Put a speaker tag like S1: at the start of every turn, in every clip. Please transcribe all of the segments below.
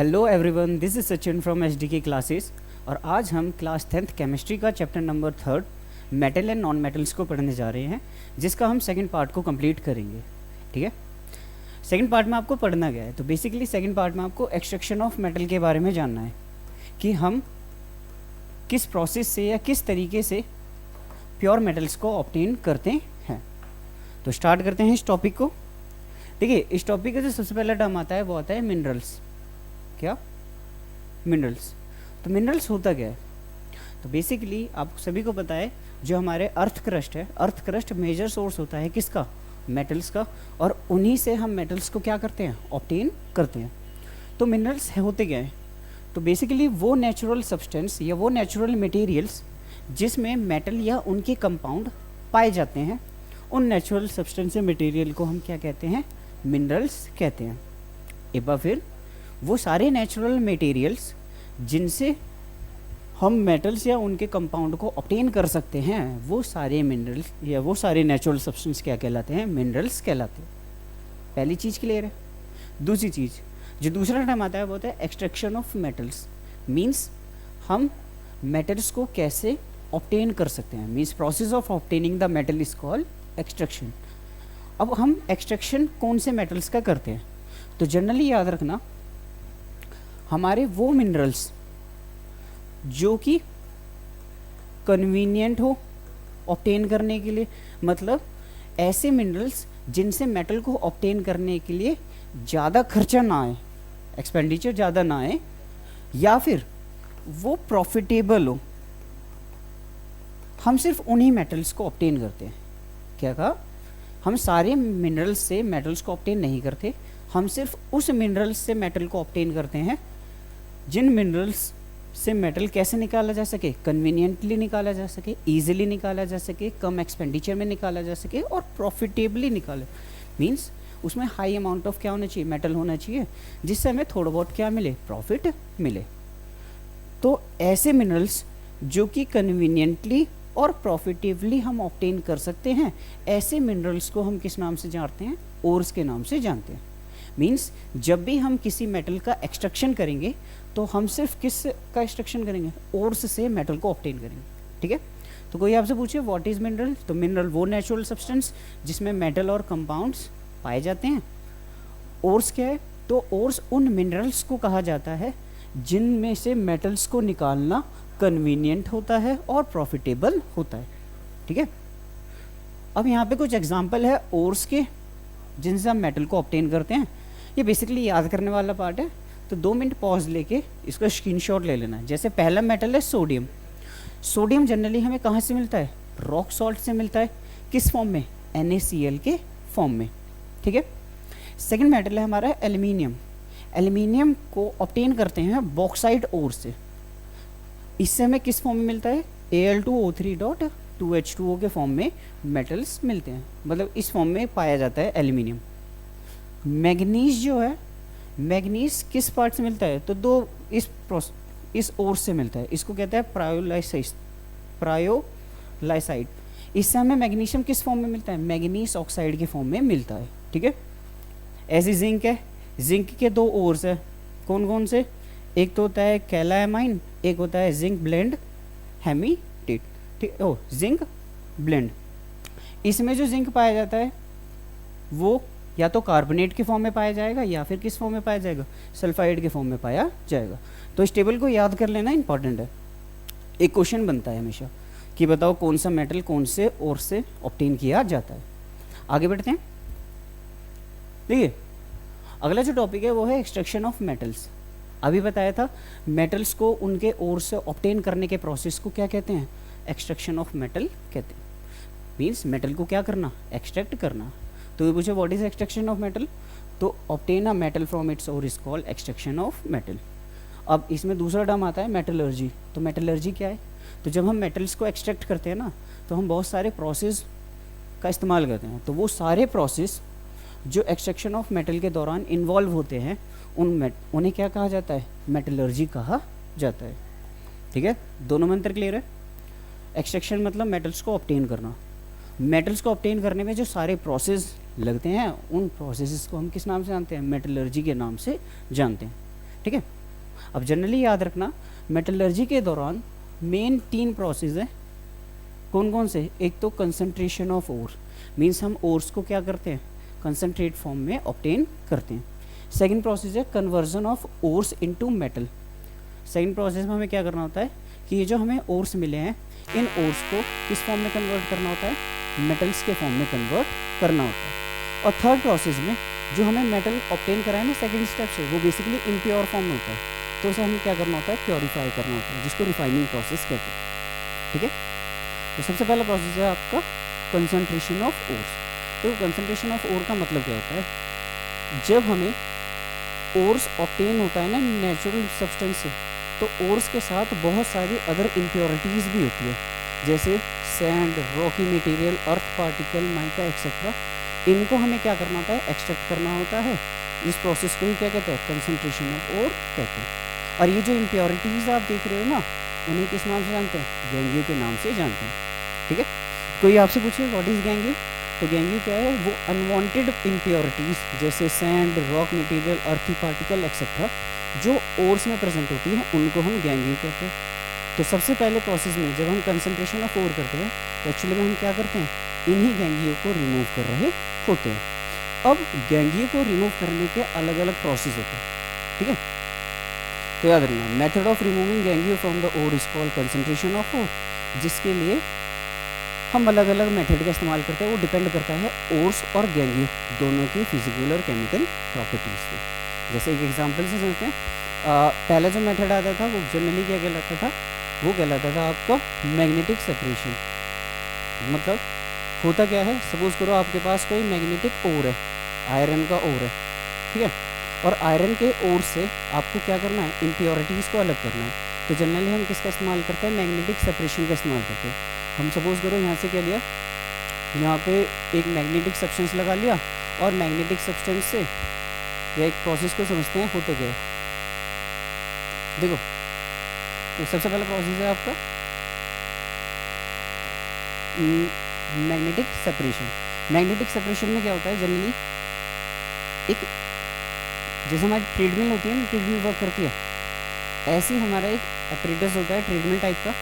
S1: Hello everyone, this is Sachin from HDK classes. और आज हम क्लास 10th केमिस्ट्री का chapter number 3 metal and non metals को पढ़ने जा रहे हैं, जिसका हम सेकंड पार्ट को कंप्लीट करेंगे। ठीक है, सेकंड पार्ट में आपको पढ़ना क्या है, तो बेसिकली सेकंड पार्ट में आपको एक्सट्रैक्शन ऑफ मेटल के बारे में जानना है कि हम किस प्रोसेस से या किस तरीके से प्योर मेटल्स को ऑब्टेन करते हैं। तो स्टार्ट करते हैं इस टॉपिक को। देखिए, इस टॉपिक का जो सबसे पहला टर्म आता है वो आता है मिनरल्स। क्या? मिनरल्स। तो मिनरल्स होता क्या है? तो बेसिकली आप सभी को पता है, जो हमारे अर्थ क्रस्ट है, अर्थ क्रस्ट मेजर सोर्स होता है किसका? मेटल्स का। और उन्हीं से हम मेटल्स को क्या करते हैं? ऑब्टेन करते हैं। तो मिनरल्स होते क्या हैं? तो बेसिकली वो नेचुरल सब्सटेंस या वो नेचुरल मटेरियल्स जिसमें मेटल या उनके कंपाउंड पाए जाते हैं, उन नेचुरल सब्सटेंस या मटेरियल को हम क्या कहते हैं? मिनरल्स कहते हैं। एक बार फिर, वो सारे नेचुरल मटेरियल्स जिनसे हम मेटल्स या उनके कंपाउंड को ऑब्टेन कर सकते हैं, वो सारे मिनरल्स या वो सारे नेचुरल सब्सटेंस क्या कहलाते हैं? मिनरल्स कहलाते हैं। पहली चीज़ क्लियर है। दूसरी चीज़, जो दूसरा टर्म आता है वो होता है एक्सट्रैक्शन ऑफ मेटल्स। मीन्स हम मेटल्स को कैसे ऑब्टेन कर सकते हैं, means process of obtaining the metal is called extraction. अब हम एक्सट्रैक्शन कौन से मेटल्स का करते हैं? तो जनरली याद रखना, हमारे वो मिनरल्स जो कि कन्वीनियंट हो ऑब्टेन करने के लिए, मतलब ऐसे मिनरल्स जिनसे मेटल को ऑब्टेन करने के लिए ज़्यादा खर्चा ना आए, एक्सपेंडिचर ज़्यादा ना आए, या फिर वो प्रॉफिटेबल हो, हम सिर्फ उन्हीं मेटल्स को ऑब्टेन करते हैं। क्या कहा? हम सारे मिनरल्स से मेटल्स को ऑब्टेन नहीं करते, हम सिर्फ उस मिनरल्स से मेटल को ऑब्टेन करते हैं जिन मिनरल्स से मेटल कैसे निकाला जा सके? कन्वीनियंटली निकाला जा सके, ईजिली निकाला जा सके, कम एक्सपेंडिचर में निकाला जा सके और प्रॉफिटेबली निकाले। मीन्स उसमें हाई अमाउंट ऑफ क्या होना चाहिए? मेटल होना चाहिए, जिससे हमें थोड़ा बहुत क्या मिले? प्रॉफिट मिले। तो ऐसे मिनरल्स जो कि कन्वीनियंटली और प्रॉफिटेबली हम ऑब्टेन कर सकते हैं, ऐसे मिनरल्स को हम किस नाम से जानते हैं? ओर्स के नाम से जानते हैं। मीन्स जब भी हम किसी मेटल का एक्सट्रैक्शन करेंगे तो हम सिर्फ किस का एक्सट्रैक्शन करेंगे? ओर्स से मेटल को ऑब्टेन करेंगे। ठीक है, तो कोई आपसे पूछे व्हाट इज मिनरल, तो मिनरल वो नेचुरल सब्सटेंस जिसमें मेटल और कंपाउंड्स पाए जाते हैं। ओर्स क्या है? तो ओर्स उन मिनरल्स को कहा जाता है जिनमें से मेटल्स को निकालना कन्वीनियंट होता है और प्रॉफिटेबल होता है। ठीक है, अब यहाँ पे कुछ एग्जाम्पल है ओर्स के जिनसे हम मेटल को ऑब्टेन करते हैं। ये बेसिकली याद करने वाला पार्ट है, तो 2 मिनट पॉज लेके इसका स्क्रीनशॉट ले लेना है। जैसे पहला मेटल है सोडियम। सोडियम जनरली हमें कहाँ से मिलता है? रॉक सॉल्ट से मिलता है। किस फॉर्म में? NaCl के फॉर्म में। ठीक है, सेकंड मेटल है हमारा एल्यूमिनियम। एल्यूमिनियम को ऑब्टेन करते हैं बॉक्साइट ओर से। इससे हमें किस फॉर्म में मिलता है? Al2O3.2H2O के फॉर्म में मेटल्स मिलते हैं, मतलब इस फॉर्म में पाया जाता है एल्यूमिनियम। मैग्नीज जो है, मैग्नीज किस पार्ट से मिलता है? तो दो इस ओर से मिलता है, इसको कहते हैं प्रायोलाइसाइड। इससे हमें मैग्नीशियम किस फॉर्म में मिलता है? मैग्नीस ऑक्साइड के फॉर्म में मिलता है। ठीक है, ऐसी जिंक है। जिंक के 2 ओर्स है, कौन कौन से? एक तो होता है कैलामाइन, एक होता है जिंक ब्लेंड हेमीटेट। ठीक, ओ जिंक ब्लेंड। इसमें जो जिंक पाया जाता है वो या तो कार्बोनेट के फॉर्म में पाया जाएगा या फिर किस फॉर्म में पाया जाएगा? सल्फाइड के फॉर्म में पाया जाएगा। तो इस टेबल को याद कर लेना, इंपॉर्टेंट है। एक क्वेश्चन बनता है हमेशा कि बताओ कौन सा मेटल कौन से और से ऑब्टेन किया जाता है। आगे बढ़ते हैं। देखिए, अगला जो टॉपिक है वो है एक्सट्रैक्शन ऑफ मेटल्स। अभी बताया था मेटल्स को उनके ओर से ऑब्टेन करने के प्रोसेस को क्या कहते हैं? एक्सट्रैक्शन ऑफ मेटल कहते हैं। मीन्स मेटल को क्या करना? एक्सट्रैक्ट करना। तो ये पूछे what is extraction of metal, तो obtain a metal from its ore is called extraction of metal. अब इसमें दूसरा टर्म आता है मेटलर्जी। तो मेटलर्जी क्या है? तो जब हम मेटल्स को एक्सट्रैक्ट करते हैं ना, तो हम बहुत सारे प्रोसेस का इस्तेमाल करते हैं। तो वो सारे प्रोसेस जो एक्सट्रैक्शन ऑफ मेटल के दौरान इन्वॉल्व होते हैं, उन्हें क्या कहा जाता है? मेटलर्जी कहा जाता है। ठीक है, दोनों में अंतर क्लियर है? एक्सट्रैक्शन मतलब मेटल्स को ऑब्टेन करना। मेटल्स को ऑब्टेन करने में जो सारे प्रोसेस लगते हैं, उन प्रोसेसेस को हम किस नाम से जानते हैं? मेटलर्जी के नाम से जानते हैं। ठीक है, अब जनरली याद रखना, मेटलर्जी के दौरान मेन 3 प्रोसेस है। कौन कौन से? एक तो कंसंट्रेशन ऑफ ओर, मीन्स हम ओर्स को क्या करते हैं, कंसंट्रेट फॉर्म में ऑब्टेन करते हैं। सेकंड प्रोसेस है conversion of ores into metal. Second process में हमें क्या करना होता है कि ये जो हमें ओर्स मिले हैं, इन ओर्स को किस फॉर्म में कन्वर्ट करना होता है, मेटल्स के फॉर्म में कन्वर्ट करना होता है। और थर्ड प्रोसेस में जो हमें मेटल ऑब्टेन करा है ना सेकंड स्टेप से, वो बेसिकली इम्प्योर फॉर्म में होता है, तो उसे हमें क्या करना होता है, प्योरीफाई करना होता है, जिसको रिफाइनिंग प्रोसेस कहते हैं। ठीक है, तो सबसे पहला प्रोसेस है आपका कंसंट्रेशन ऑफ ओर्स। तो कंसंट्रेशन ऑफ ओर का मतलब क्या होता है, जब हमें ओर्स ऑब्टेन होता है ना नेचुरल सब्सटेंस से, तो ओर्स के साथ बहुत सारी अदर इम्प्योरिटीज़ भी होती है, जैसे सैंड, रॉकी मटेरियल, अर्थ पार्टिकल, माइका एक्सेट्रा। इनको हमें क्या करना होता है, एक्सट्रैक्ट करना होता है। इस प्रोसेस को ही क्या कहते हैं, कंसंट्रेशन ऑफ ओर कहते हैं। और ये जो इम्प्योरिटीज़ आप देख रहे हो ना, उन्हें किस नाम से जानते हैं, गैंगियो के नाम से जानते हैं। ठीक है, कोई आपसे पूछे व्हाट इज़ गैंगियो, तो गैंगियो क्या है, वो अनवांटेड इम्प्योरिटीज़ जैसे सैंड, रॉक मटेरियल, अर्थी पार्टिकल एक्सेट्रा जो ओर्स में प्रेजेंट होती हैं, उनको हम गैंगियो कहते हैं। तो सबसे पहले प्रोसेस में जब हम कंसंट्रेशन ऑफ ओर करते हैं, तो एक्चुअली में हम क्या करते हैं, इन्हीं गैंगियो को रिमूव कर रहे होते हैं। अब गैंगियो को रिमूव करने के अलग अलग प्रोसेस होते हैं। ठीक है, तो याद रखना, method of removing gangue from the ore is called concentration of ore, जिसके लिए हम अलग अलग मेथड का इस्तेमाल करते हैं। वो डिपेंड करता है ओर्स और गैंगियो दोनों की फिजिकल और केमिकल प्रॉपर्टीज़ पे। जैसे एक एग्जांपल से समझते हैं, पहला जो मेथड आता था वो जनरली क्या कहलाता था, वो कहलाता था आपका मैग्नेटिक सेपरेशन। मतलब होता क्या है, सपोज करो आपके पास कोई मैग्नेटिक ओर है, आयरन का ओर है, ठीक है, और आयरन के ओर से आपको क्या करना है, इम्प्योरिटीज़ को अलग करना है। तो जनरली हम किसका इस्तेमाल करते हैं, मैग्नेटिक सेपरेशन का इस्तेमाल करते हैं। हम सपोज करो यहाँ से क्या लिया, यहाँ पे एक मैग्नेटिक सब्सटेंस लगा लिया, और मैग्नेटिक सब्सटेंस से या एक प्रोसेस को समझते हैं, होता क्या है, देखो। तो सबसे पहला प्रोसेस है आपका मैग्नेटिक सेपरेशन। मैग्नेटिक सेपरेशन में क्या होता है, जनरली एक जैसे हमारी ट्रेडमिल होती है ना, ट्रेडमिल वर्क करती है, ऐसे ही हमारा एक एपरेटस होता है ट्रेडमिल टाइप का।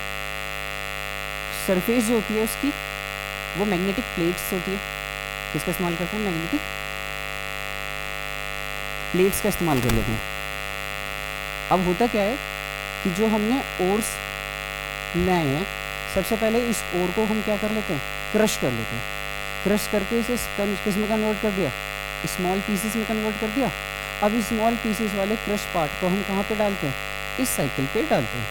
S1: सरफेस जो होती है उसकी, वो मैग्नेटिक प्लेट्स होती है। किसका इस्तेमाल करते हैं, मैग्नेटिक प्लेट्स का इस्तेमाल कर लेते हैं। अब होता क्या है कि जो हमने ओर्स लाए हैं, सबसे पहले इस ओर को हम क्या कर लेते हैं, क्रश कर लेते हैं। क्रश करके इसे किस में कन्वर्ट कर दिया, स्मॉल पीसेस में कन्वर्ट कर दिया। अब इस स्मॉल पीसेस वाले क्रश पार्ट को हम कहाँ पे डालते हैं, इस साइकिल पे डालते हैं।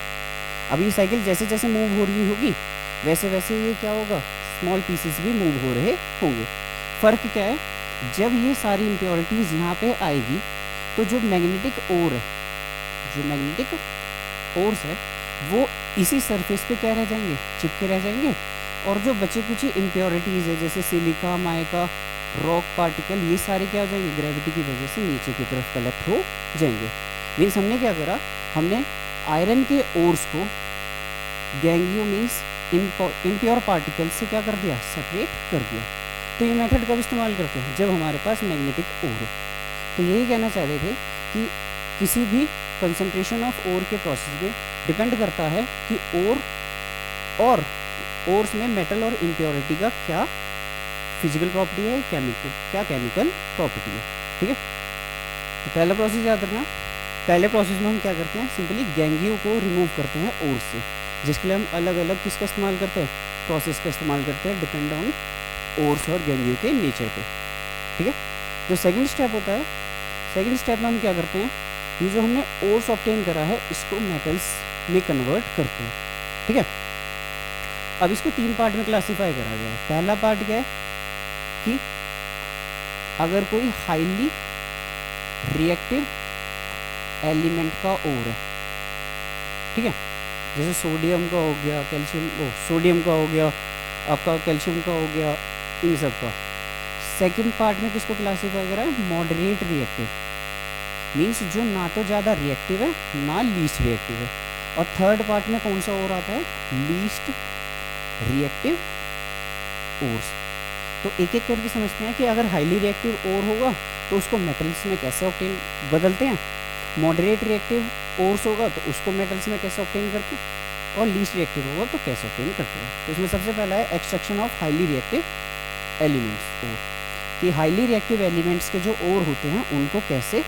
S1: अब ये साइकिल जैसे जैसे मूव हो रही होगी, वैसे वैसे ये क्या होगा, स्मॉल पीसेस भी मूव हो रहे होंगे। फ़र्क क्या है, जब ये सारी इम्प्योरिटीज़ यहाँ पे आएगी, तो जो मैग्नेटिक ओर है, जो मैग्नेटिक ओर्स है, वो इसी सरफेस पे क्या रह जाएंगे, चिपके रह जाएंगे। और जो बचे कुछ इम्प्योरिटीज़ है जैसे सिलिका, माइका, रॉक पार्टिकल, ये सारे क्या हो जाएंगे, ग्रेविटी की वजह से नीचे की तरफ कलेक्ट हो जाएंगे। मीन्स हमने क्या करा, हमने आयरन के ओर्स को गैंगियो मीन्स इम्प्योर पार्टिकल से क्या कर दिया, सेपरेट कर दिया। तो ये मेथड कब इस्तेमाल करते हैं, जब हमारे पास मैग्नेटिक ओर हो। तो यही कहना चाह रहे थे कि किसी भी कंसंट्रेशन ऑफ ओर के प्रोसेस में डिपेंड करता है कि ओर और ओर्स में मेटल और इम्प्योरिटी का क्या फिजिकल प्रॉपर्टी है, क्या केमिकल प्रॉपर्टी है। ठीक है, तो पहला प्रोसेस याद रखना, पहले प्रोसेस में हम क्या करते हैं, सिंपली गैंगियो को रिमूव करते हैं ओर से, जिसके लिए हम अलग अलग किसका इस्तेमाल करते हैं, प्रोसेस का इस्तेमाल करते हैं, डिपेंड ऑन ओर्स और गैंगियो के नेचर पे। ठीक है, जो सेकंड स्टेप होता है, सेकंड स्टेप में हम क्या करते हैं, ये जो हमने ओर्स ऑब्टेन करा है, इसको मेटल्स में कन्वर्ट करते हैं। ठीक है, अब इसको 3 पार्ट में क्लासीफाई करा गया है। पहला पार्ट क्या है कि अगर कोई हाईली रिएक्टिव एलिमेंट का ओर है, ठीक है, जैसे सोडियम का हो गया, कैल्शियम, सोडियम का हो गया, आपका कैल्शियम का हो गया, इन सब का। सेकंड पार्ट में किसको क्लासीफाई करा है, मॉडरेट रिएक्टिव, मीन्स जो ना तो ज़्यादा रिएक्टिव है ना लीस्ट रिएक्टिव है। और थर्ड पार्ट में कौन सा ओर आता है, लीस्ट रिएक्टिव ओर्स। तो एक एक करके समझते हैं कि अगर हाईली रिएक्टिव ओर होगा तो उसको मेटल्स में कैसे ऑब्टेन बदलते हैं, मॉडरेट रिएक्टिव ओर्स होगा तो उसको मेटल्स में कैसे ऑब्टेन करते हैं, और लीस्ट रिएक्टिव होगा तो कैसे ऑब्टेन करते हैं। तो इसमें सबसे पहला है extraction of highly reactive elements, or, कि हाईली रिएक्टिव एलिमेंट्स के जो ओर होते हैं उनको कैसे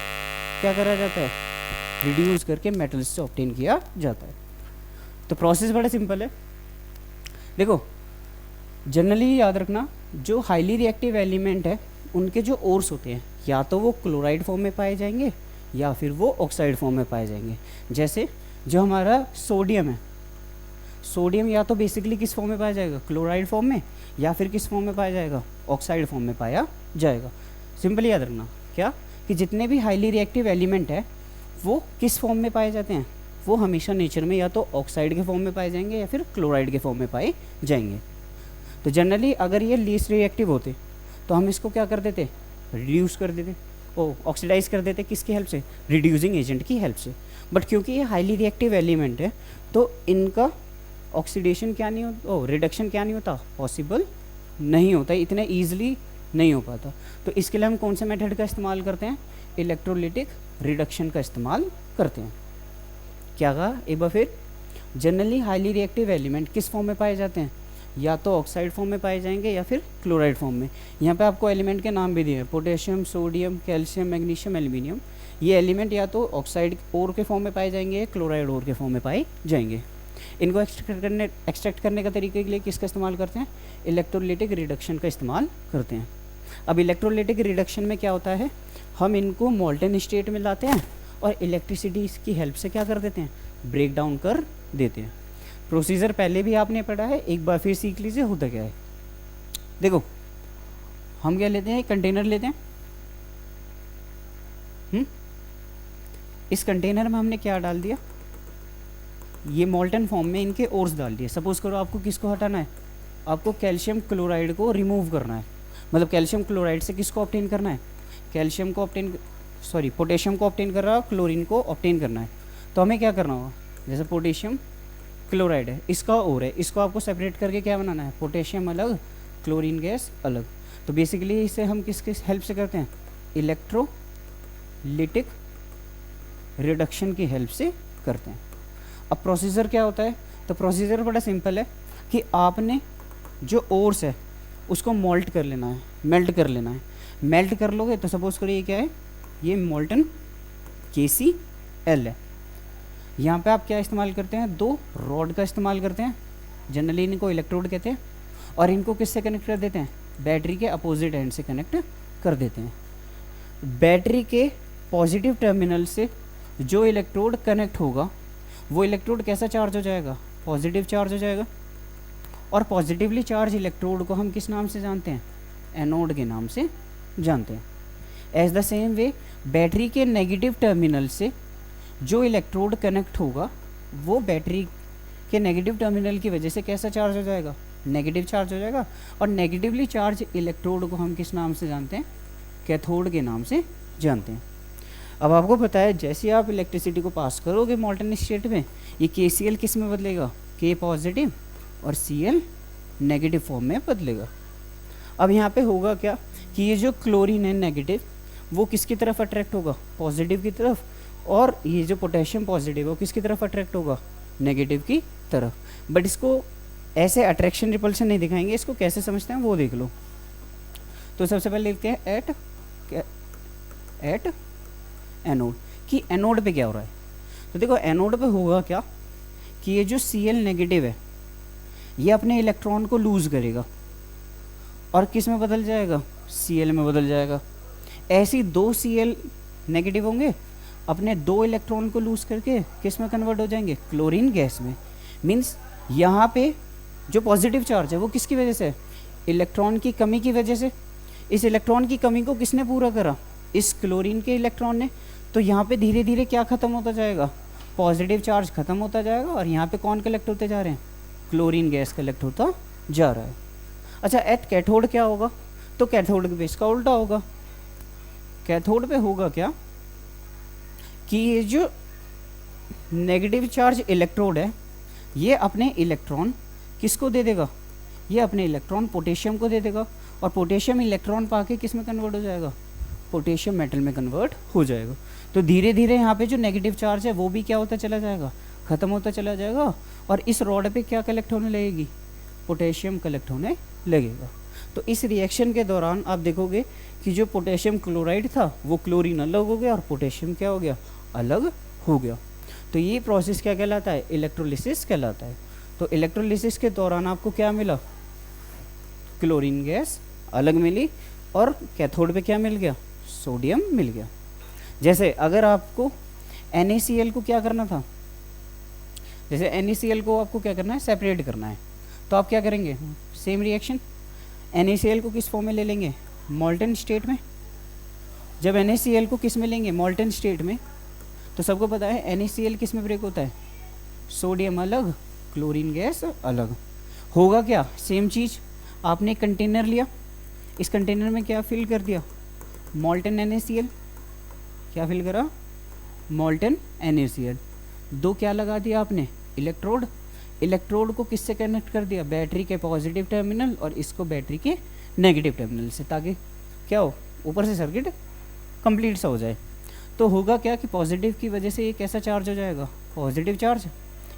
S1: क्या करा जाता है, रिड्यूस करके मेटल्स से ऑब्टेन किया जाता है। तो प्रोसेस बड़ा सिंपल है। देखो जनरली याद रखना, जो हाईली रिएक्टिव एलिमेंट है उनके जो ओर्स होते हैं या तो वो क्लोराइड फॉर्म में पाए जाएंगे या फिर वो ऑक्साइड फॉर्म में पाए जाएंगे। जैसे जो हमारा सोडियम है, सोडियम या तो बेसिकली किस फॉर्म में पाया जाएगा, क्लोराइड फॉर्म में, या फिर किस फॉर्म में पाया जाएगा, ऑक्साइड फॉर्म में पाया जाएगा। सिंपली याद रखना क्या, कि जितने भी हाईली रिएक्टिव एलिमेंट है वो किस फॉर्म में पाए जाते हैं, वो हमेशा नेचर में या तो ऑक्साइड के फॉर्म में पाए जाएंगे या फिर क्लोराइड के फॉर्म में पाए जाएंगे। तो जनरली अगर ये लीस्ट रिएक्टिव होते तो हम इसको क्या कर देते, रिड्यूस कर देते, ऑक्सीडाइज कर देते, किसकी हेल्प से, रिड्यूसिंग एजेंट की हेल्प से। बट क्योंकि ये हाईली रिएक्टिव एलिमेंट है तो इनका ऑक्सीडेशन क्या नहीं होता, रिडक्शन क्या नहीं होता, पॉसिबल नहीं होता, इतने ईजिली नहीं हो पाता। तो इसके लिए हम कौन से मेथड का इस्तेमाल करते हैं, इलेक्ट्रोलिटिक रिडक्शन का इस्तेमाल करते हैं। क्या कहा एक बार फिर, जनरली हाईली रिएक्टिव एलिमेंट किस फॉर्म में पाए जाते हैं, या तो ऑक्साइड फॉर्म में पाए जाएंगे या फिर क्लोराइड फॉर्म में। यहाँ पे आपको एलिमेंट के नाम भी दिए हैं, potassium, sodium, calcium, magnesium, aluminium. ये एलिमेंट या तो ऑक्साइड ओर के फॉर्म में पाए जाएंगे या क्लोराइड ओर के फॉर्म में पाए जाएंगे। इनको एक्सट्रैक्ट करने का तरीके के लिए किसका इस्तेमाल करते हैं, इलेक्ट्रोलिटिक रिडक्शन का इस्तेमाल करते हैं। अब इलेक्ट्रोलिटिक रिडक्शन में क्या होता है, हम इनको मोल्टन स्टेट में लाते हैं और इलेक्ट्रिसिटी की हेल्प से क्या कर देते हैं, ब्रेक डाउन कर देते हैं। प्रोसीजर पहले भी आपने पढ़ा है, एक बार फिर सीख लीजिए होता क्या है। देखो हम क्या लेते हैं, कंटेनर लेते हैं, इस कंटेनर में हमने क्या डाल दिया, ये मोल्टन फॉर्म में इनके ओर्स डाल दिए। सपोज करो आपको किसको हटाना है, आपको कैल्शियम क्लोराइड को रिमूव करना है, मतलब कैल्शियम क्लोराइड से किसको ऑब्टेन करना है, कैल्शियम को ऑब्टेन, सॉरी पोटेशियम को ऑब्टेन कर रहा है, क्लोरीन को ऑब्टेन करना है। तो हमें क्या करना होगा, जैसे पोटेशियम क्लोराइड है, इसका ओर है, इसको आपको सेपरेट करके क्या बनाना है, पोटेशियम अलग, क्लोरीन गैस अलग। तो बेसिकली इसे हम किसके हेल्प से करते हैं, इलेक्ट्रोलिटिक रिडक्शन की हेल्प से करते हैं। अब प्रोसीजर क्या होता है, तो प्रोसीजर बड़ा सिंपल है कि आपने जो ओर्स है उसको मोल्ट कर लेना है, मेल्ट कर लेना है। मेल्ट कर लोगे तो सपोज करिए ये क्या है, ये मोल्टन KCl है। यहाँ पे आप क्या इस्तेमाल करते हैं, दो रॉड का इस्तेमाल करते हैं, जनरली इनको इलेक्ट्रोड कहते हैं, और इनको किससे कनेक्ट कर देते हैं, बैटरी के अपोजिट एंड से कनेक्ट कर देते हैं। बैटरी के पॉजिटिव टर्मिनल से जो इलेक्ट्रोड कनेक्ट होगा वो इलेक्ट्रोड कैसा चार्ज हो जाएगा, पॉजिटिव चार्ज हो जाएगा। और पॉजिटिवली चार्ज इलेक्ट्रोड को हम किस नाम से जानते हैं, एनोड के नाम से जानते हैं। As the same way battery के नेगेटिव टर्मिनल से जो इलेक्ट्रोड कनेक्ट होगा वो बैटरी के नेगेटिव टर्मिनल की वजह से कैसा चार्ज हो जाएगा, नेगेटिव चार्ज हो जाएगा। और नेगेटिवली चार्ज इलेक्ट्रोड को हम किस नाम से जानते हैं, कैथोड के नाम से जानते हैं। अब आपको पता है जैसे आप इलेक्ट्रिसिटी को पास करोगे मोल्टन स्टेट में, ये KCl किस में बदलेगा, K पॉजिटिव और Cl नेगेटिव फॉर्म में बदलेगा। अब यहाँ पे होगा क्या कि ये जो क्लोरीन है नेगेटिव वो किसकी तरफ अट्रैक्ट होगा, पॉजिटिव की तरफ, और ये जो पोटेशियम पॉजिटिव है वो किसकी तरफ अट्रैक्ट होगा, नेगेटिव की तरफ। बट इसको ऐसे अट्रैक्शन रिपल्शन नहीं दिखाएंगे, इसको कैसे समझते हैं वो देख लो। तो सबसे पहले लिखते हैं एट एनोड, कि एनोड पे क्या हो रहा है। तो देखो एनोड पे होगा क्या कि ये जो Cl नेगेटिव है ये अपने इलेक्ट्रॉन को लूज़ करेगा और किस में बदल जाएगा, Cl में बदल जाएगा। ऐसी दो Cl नेगेटिव होंगे, अपने दो इलेक्ट्रॉन को लूज़ करके किस में कन्वर्ट हो जाएंगे, क्लोरीन गैस में। मीन्स यहाँ पे जो पॉजिटिव चार्ज है वो किसकी वजह से है, इलेक्ट्रॉन की कमी की वजह से। इस इलेक्ट्रॉन की कमी को किसने पूरा करा, इस क्लोरीन के इलेक्ट्रॉन ने। तो यहाँ पे धीरे धीरे क्या ख़त्म होता जाएगा, पॉजिटिव चार्ज ख़त्म होता जाएगा, और यहाँ पे कौन कलेक्ट होते जा रहे हैं, क्लोरीन गैस कलेक्ट होता जा रहा है। अच्छा एट कैथोड क्या होगा, तो कैथोड के बेस का उल्टा होगा। कैथोड पे होगा क्या कि ये जो नेगेटिव चार्ज इलेक्ट्रोड है ये अपने इलेक्ट्रॉन किसको दे देगा, ये अपने इलेक्ट्रॉन पोटेशियम को दे देगा, और पोटेशियम इलेक्ट्रॉन पाके किस में कन्वर्ट हो जाएगा, पोटेशियम मेटल में कन्वर्ट हो जाएगा। तो धीरे धीरे यहाँ पे जो नेगेटिव चार्ज है वो भी क्या होता चला जाएगा, ख़त्म होता चला जाएगा, और इस रॉड पे क्या कलेक्ट होने लगेगी, पोटेशियम कलेक्ट होने लगेगा। तो इस रिएक्शन के दौरान आप देखोगे कि जो पोटेशियम क्लोराइड था वो क्लोरीन अलग हो गया और पोटेशियम क्या हो गया, अलग हो गया। तो ये प्रोसेस क्या कहलाता है, इलेक्ट्रोलिसिस कहलाता है। तो इलेक्ट्रोलिसिस के दौरान आपको क्या मिला, क्लोरीन गैस अलग मिली, और कैथोड पे क्या मिल गया, सोडियम मिल गया। जैसे अगर आपको NaCl को क्या करना था, जैसे NaCl को आपको क्या करना है, सेपरेट करना है, तो आप क्या करेंगे, सेम रिएक्शन, NaCl को किस फॉर्म में ले लेंगे, मॉल्टन स्टेट में। जब NaCl को किस में लेंगे, मॉल्टन स्टेट में, तो सबको पता है NaCl किस में ब्रेक होता है, सोडियम अलग, क्लोरीन गैस अलग। होगा क्या, सेम चीज़, आपने कंटेनर लिया, इस कंटेनर में क्या फिल कर दिया, मॉल्टन NaCl, क्या फिल करा, मॉल्टन NaCl। दो क्या लगा दिया आपने, इलेक्ट्रोड, इलेक्ट्रोड को किससे कनेक्ट कर दिया, बैटरी के पॉजिटिव टर्मिनल और इसको बैटरी के नेगेटिव टर्मिनल से, ताकि क्या हो, ऊपर से सर्किट कंप्लीट सा हो जाए। तो होगा क्या कि पॉजिटिव की वजह से ये कैसा चार्ज हो जाएगा, पॉजिटिव चार्ज,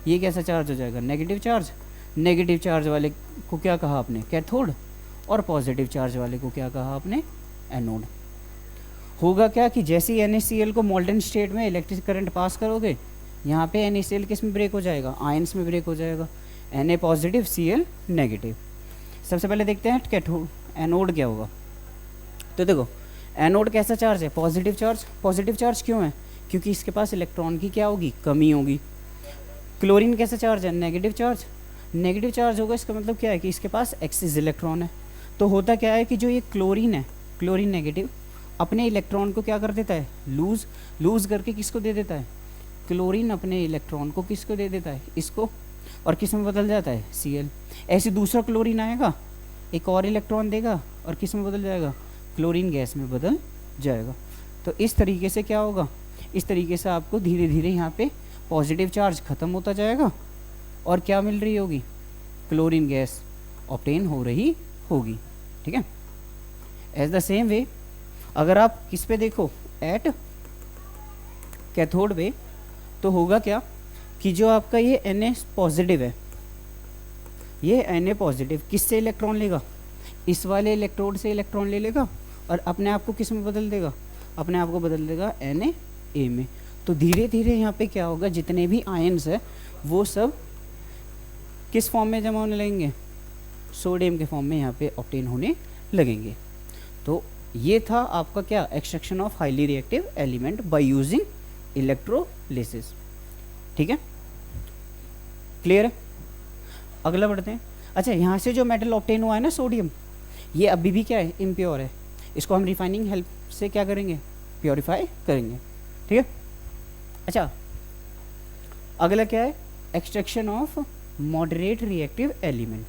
S1: ये कैसा चार्ज हो जाएगा, नेगेटिव चार्ज। नेगेटिव चार्ज वाले को क्या कहा आपने, कैथोड, और पॉजिटिव चार्ज वाले को क्या कहा आपने, एनोड। होगा क्या कि जैसे ही NaCl को मॉल्टन स्टेट में इलेक्ट्रिक करंट पास करोगे, यहाँ पे NaCl किस में ब्रेक हो जाएगा, आयंस में ब्रेक हो जाएगा, Na पॉजिटिव Cl नेगेटिव। सबसे पहले देखते हैं कैथोड, एनोड क्या होगा। तो देखो एनोड कैसा चार्ज है, पॉजिटिव चार्ज। पॉजिटिव चार्ज क्यों है, क्योंकि इसके पास इलेक्ट्रॉन की क्या होगी, कमी होगी। क्लोरीन कैसा चार्ज है, नेगेटिव चार्ज। नेगेटिव चार्ज होगा, इसका मतलब क्या है कि इसके पास एक्सिस इलेक्ट्रॉन है। तो होता क्या है कि जो ये क्लोरीन है, क्लोरीन नेगेटिव, अपने इलेक्ट्रॉन को क्या कर देता है, लूज़ करके किसको दे देता है, क्लोरीन अपने इलेक्ट्रॉन को किसको दे देता है, इसको, और किस में बदल जाता है, Cl। ऐसे दूसरा क्लोरीन आएगा, एक और इलेक्ट्रॉन देगा और किस में बदल जाएगा, क्लोरीन गैस में बदल जाएगा। तो इस तरीके से क्या होगा, इस तरीके से आपको धीरे धीरे यहाँ पे पॉजिटिव चार्ज ख़त्म होता जाएगा और क्या मिल रही होगी, क्लोरीन गैस ऑब्टेन हो रही होगी। ठीक है। एज द सेम वे अगर आप किस पे देखो, एट कैथोड पे, तो होगा क्या कि जो आपका ये Na पॉजिटिव है, ये Na पॉजिटिव किससे इलेक्ट्रॉन लेगा, इस वाले इलेक्ट्रोड से इलेक्ट्रॉन ले लेगा और अपने आप को किस में बदल देगा, अपने आप को बदल देगा Na में। तो धीरे धीरे यहाँ पे क्या होगा, जितने भी आयन्स है वो सब किस फॉर्म में जमा होने लगेंगे, सोडियम के फॉर्म में यहाँ पे ऑब्टेन होने लगेंगे। तो ये था आपका क्या, extraction of highly reactive element by using electrolysis. ठीक है, क्लियर है। अगला बढ़ते हैं। अच्छा, यहाँ से जो मेटल ऑब्टेन हुआ है ना सोडियम, ये अभी भी क्या है, इम्प्योर है। इसको हम रिफाइनिंग हेल्प से क्या करेंगे, प्योरीफाई करेंगे। ठीक है। अच्छा, अगला क्या है, extraction of moderate reactive element.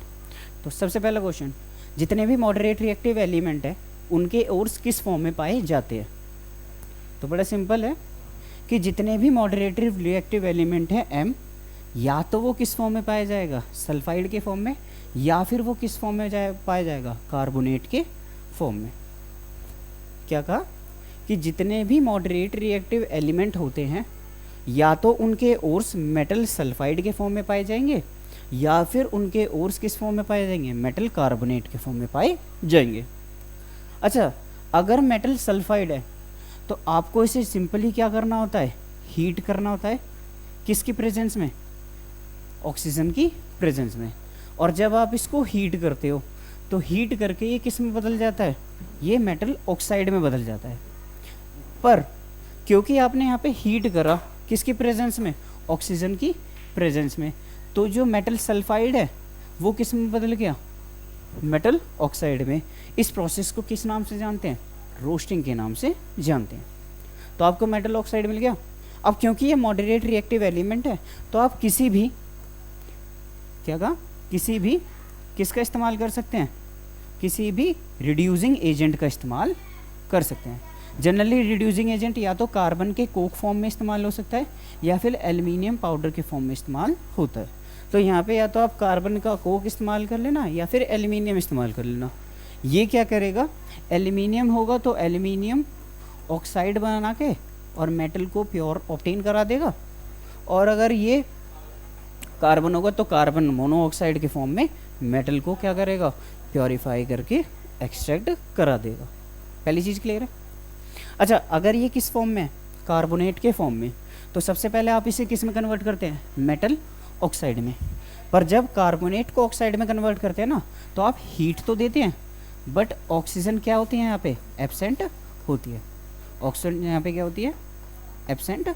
S1: तो सबसे पहला क्वेश्चन, जितने भी मॉडरेट रिएक्टिव एलिमेंट है उनके ओर्स किस फॉर्म में पाए जाते हैं। तो बड़ा सिंपल है कि जितने भी मॉडरेट रिएक्टिव एलिमेंट हैं M, या तो वो किस फॉर्म में पाया जाएगा, सल्फाइड के फॉर्म में, या फिर वो किस फॉर्म में पाया जाएगा, कार्बोनेट के फॉर्म में। क्या कहा कि जितने भी मॉडरेट रिएक्टिव एलिमेंट होते हैं या तो उनके ओर्स मेटल सल्फाइड के फॉर्म में पाए जाएंगे, या फिर उनके ओर्स किस फॉर्म में पाए जाएंगे, मेटल कार्बोनेट के फॉर्म में पाए जाएंगे। अच्छा, अगर मेटल सल्फाइड है तो आपको इसे सिंपली क्या करना होता है, हीट करना होता है। किसकी प्रेजेंस में, ऑक्सीजन की प्रेजेंस में। और जब आप इसको हीट करते हो तो हीट करके ये किस में बदल जाता है, ये मेटल ऑक्साइड में बदल जाता है। पर क्योंकि आपने यहाँ पे हीट करा किसकी प्रेजेंस में, ऑक्सीजन की प्रेजेंस में, तो जो मेटल सल्फाइड है वो किस में बदल गया, मेटल ऑक्साइड में। इस प्रोसेस को किस नाम से जानते हैं, रोस्टिंग के नाम से जानते हैं। तो आपको मेटल ऑक्साइड मिल गया। अब क्योंकि ये मॉडरेट रिएक्टिव एलिमेंट है तो आप किसी भी, क्या कहा, किसी भी किसका इस्तेमाल कर सकते हैं, किसी भी रिड्यूसिंग एजेंट का इस्तेमाल कर सकते हैं। जनरली रिड्यूसिंग एजेंट या तो कार्बन के कोक फॉर्म में इस्तेमाल हो सकता है या फिर एल्युमिनियम पाउडर के फॉर्म में इस्तेमाल होता है। तो यहाँ पे या तो आप कार्बन का कोक इस्तेमाल कर लेना या फिर एल्युमिनियम इस्तेमाल कर लेना। ये क्या करेगा, एल्युमिनियम होगा तो एल्युमिनियम ऑक्साइड बना के और मेटल को प्योर ऑब्टेन करा देगा, और अगर ये कार्बन होगा तो कार्बन मोनोऑक्साइड के फॉर्म में मेटल को क्या करेगा, प्योरीफाई करके एक्सट्रैक्ट करा देगा। पहली चीज़ क्लियर है। अच्छा, अगर ये किस फॉर्म में है, कार्बोनेट के फॉर्म में, तो सबसे पहले आप इसे किस में कन्वर्ट करते हैं, मेटल ऑक्साइड में। पर जब कार्बोनेट को ऑक्साइड में कन्वर्ट करते हैं ना, तो आप हीट तो देते हैं, बट ऑक्सीजन क्या होती है यहाँ पे, एब्सेंट होती है। ऑक्सीजन यहाँ पे क्या होती है, एब्सेंट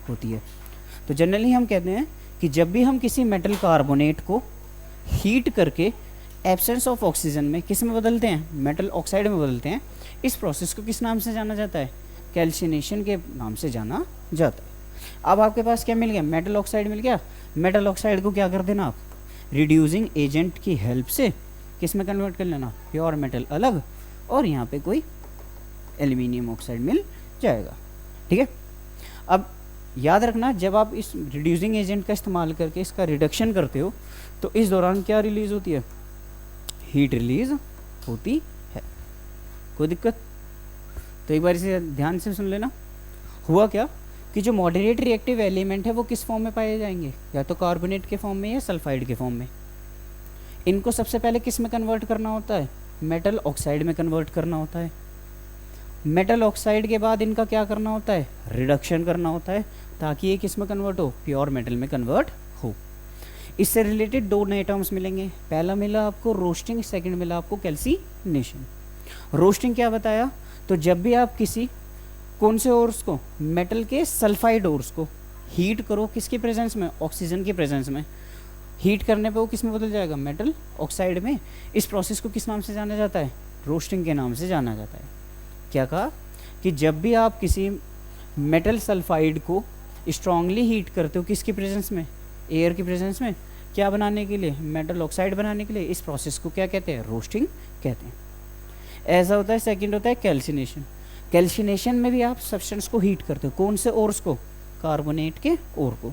S1: होती है। तो जनरली हम कहते हैं कि जब भी हम किसी मेटल कार्बोनेट को हीट करके एब्सेंस ऑफ ऑक्सीजन में किस में बदलते हैं, मेटल ऑक्साइड में बदलते हैं, इस प्रोसेस को किस नाम से जाना जाता है, कैल्सिनेशन के नाम से जाना जाता है। अब आपके पास क्या मिल गया, मेटल ऑक्साइड मिल गया। मेटल ऑक्साइड को क्या कर देना आप, रिड्यूसिंग एजेंट की हेल्प से किस में कन्वर्ट कर लेना, प्योर मेटल अलग, और यहाँ पे कोई एल्यूमिनियम ऑक्साइड मिल जाएगा। ठीक है। अब याद रखना, जब आप इस रिड्यूसिंग एजेंट का इस्तेमाल करके इसका रिडक्शन करते हो तो इस दौरान क्या रिलीज होती है, हीट रिलीज होती है। कोई दिक्कत? तो एक बार इसे ध्यान से सुन लेना। हुआ क्या कि जो मॉडरेट रिएक्टिव एलिमेंट है वो किस फॉर्म में पाए जाएंगे, या तो कार्बोनेट के फॉर्म में या सल्फाइड के फॉर्म में। इनको सबसे पहले किस में कन्वर्ट करना होता है, मेटल ऑक्साइड में कन्वर्ट करना होता है। मेटल ऑक्साइड के बाद इनका क्या करना होता है, रिडक्शन करना होता है, ताकि ये किस में कन्वर्ट हो, प्योर मेटल में कन्वर्ट हो। इससे रिलेटेड दो नए टर्म्स मिलेंगे। पहला मिला आपको रोस्टिंग, सेकंड मिला आपको कैल्सिनेशन। रोस्टिंग क्या बताया, तो जब भी आप किसी कौन से ओर्स को, मेटल के सल्फाइड ओर्स को हीट करो, किसकी प्रेजेंस में, ऑक्सीजन की प्रेजेंस में, हीट करने पे वो किस में बदल जाएगा, मेटल ऑक्साइड में। इस प्रोसेस को किस नाम से जाना जाता है, रोस्टिंग के नाम से जाना जाता है। क्या कहा कि जब भी आप किसी मेटल सल्फाइड को स्ट्रांगली हीट करते हो, किसकी प्रेजेंस में, एयर की प्रेजेंस में, क्या बनाने के लिए, मेटल ऑक्साइड बनाने के लिए, इस प्रोसेस को क्या कहते हैं, रोस्टिंग कहते हैं। ऐसा होता है। सेकंड होता है कैल्सिनेशन। कैल्सिनेशन में भी आप सब्सटेंस को हीट करते हो, कौन से ओर्स को, कार्बोनेट के ओर को।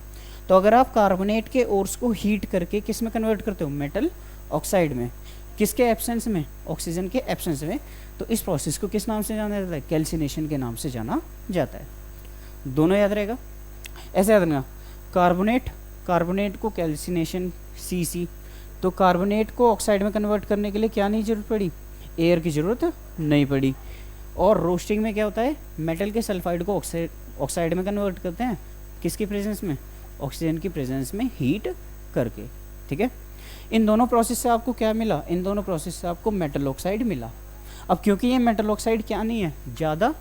S1: तो अगर आप कार्बोनेट के ओर्स को हीट करके किस में कन्वर्ट करते हो, मेटल ऑक्साइड में, किसके एब्सेंस में, ऑक्सीजन के एब्सेंस में, तो इस प्रोसेस को किस नाम से जाना जाता है, कैल्सिनेशन के नाम से जाना जाता है। दोनों याद रहेगा। ऐसे याद रखना, कार्बोनेट को कैल्सिनेशन CC, तो कार्बोनेट को ऑक्साइड में कन्वर्ट करने के लिए क्या नहीं जरूरत पड़ी, एयर की ज़रूरत नहीं पड़ी। और रोस्टिंग में क्या होता है, मेटल के सल्फाइड को ऑक्साइड में कन्वर्ट करते हैं, किसकी प्रेजेंस में, ऑक्सीजन की प्रेजेंस में हीट करके। ठीक है। इन दोनों प्रोसेस से आपको क्या मिला, इन दोनों प्रोसेस से आपको मेटल ऑक्साइड मिला। अब क्योंकि ये मेटल ऑक्साइड क्या नहीं है, ज़्यादा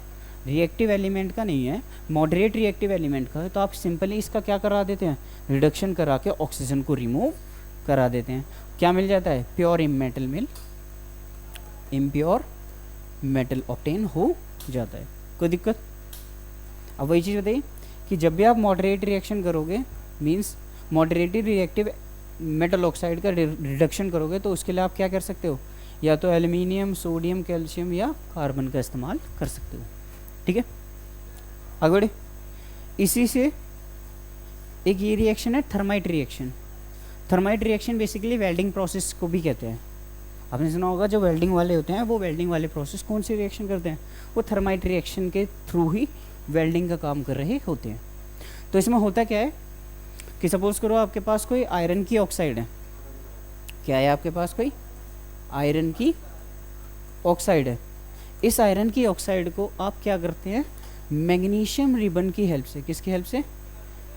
S1: रिएक्टिव एलिमेंट का नहीं है, मॉडरेट रिएक्टिव एलिमेंट का है, तो आप सिंपली इसका क्या करा देते हैं, रिडक्शन करा के ऑक्सीजन को रिमूव करा देते हैं। क्या मिल जाता है, प्योर इम्प्योर मेटल ऑब्टेन हो जाता है। कोई दिक्कत? अब वही चीज़ बताइए कि जब भी आप मॉडरेट रिएक्शन करोगे, मींस मॉडरेटिव रिएक्टिव मेटल ऑक्साइड का रिडक्शन करोगे, तो उसके लिए आप क्या कर सकते हो, या तो एल्यूमिनियम, सोडियम, कैल्शियम या कार्बन का इस्तेमाल कर सकते हो। ठीक है। आगे बढ़े। इसी से एक ये रिएक्शन है thermite reaction. Thermite reaction basically welding process को भी कहते हैं। आपने सुना होगा, जो वेल्डिंग वाले होते हैं वो वेल्डिंग वाले प्रोसेस कौन सी रिएक्शन करते हैं, वो थर्माइट रिएक्शन के थ्रू ही वेल्डिंग का काम कर रहे होते हैं। तो इसमें होता क्या है कि सपोज करो आपके पास कोई आयरन की ऑक्साइड है। क्या है आपके पास, कोई आयरन की ऑक्साइड है। इस आयरन की ऑक्साइड को आप क्या करते हैं, मैग्नीशियम रिबन की हेल्प से, किसकी हेल्प से,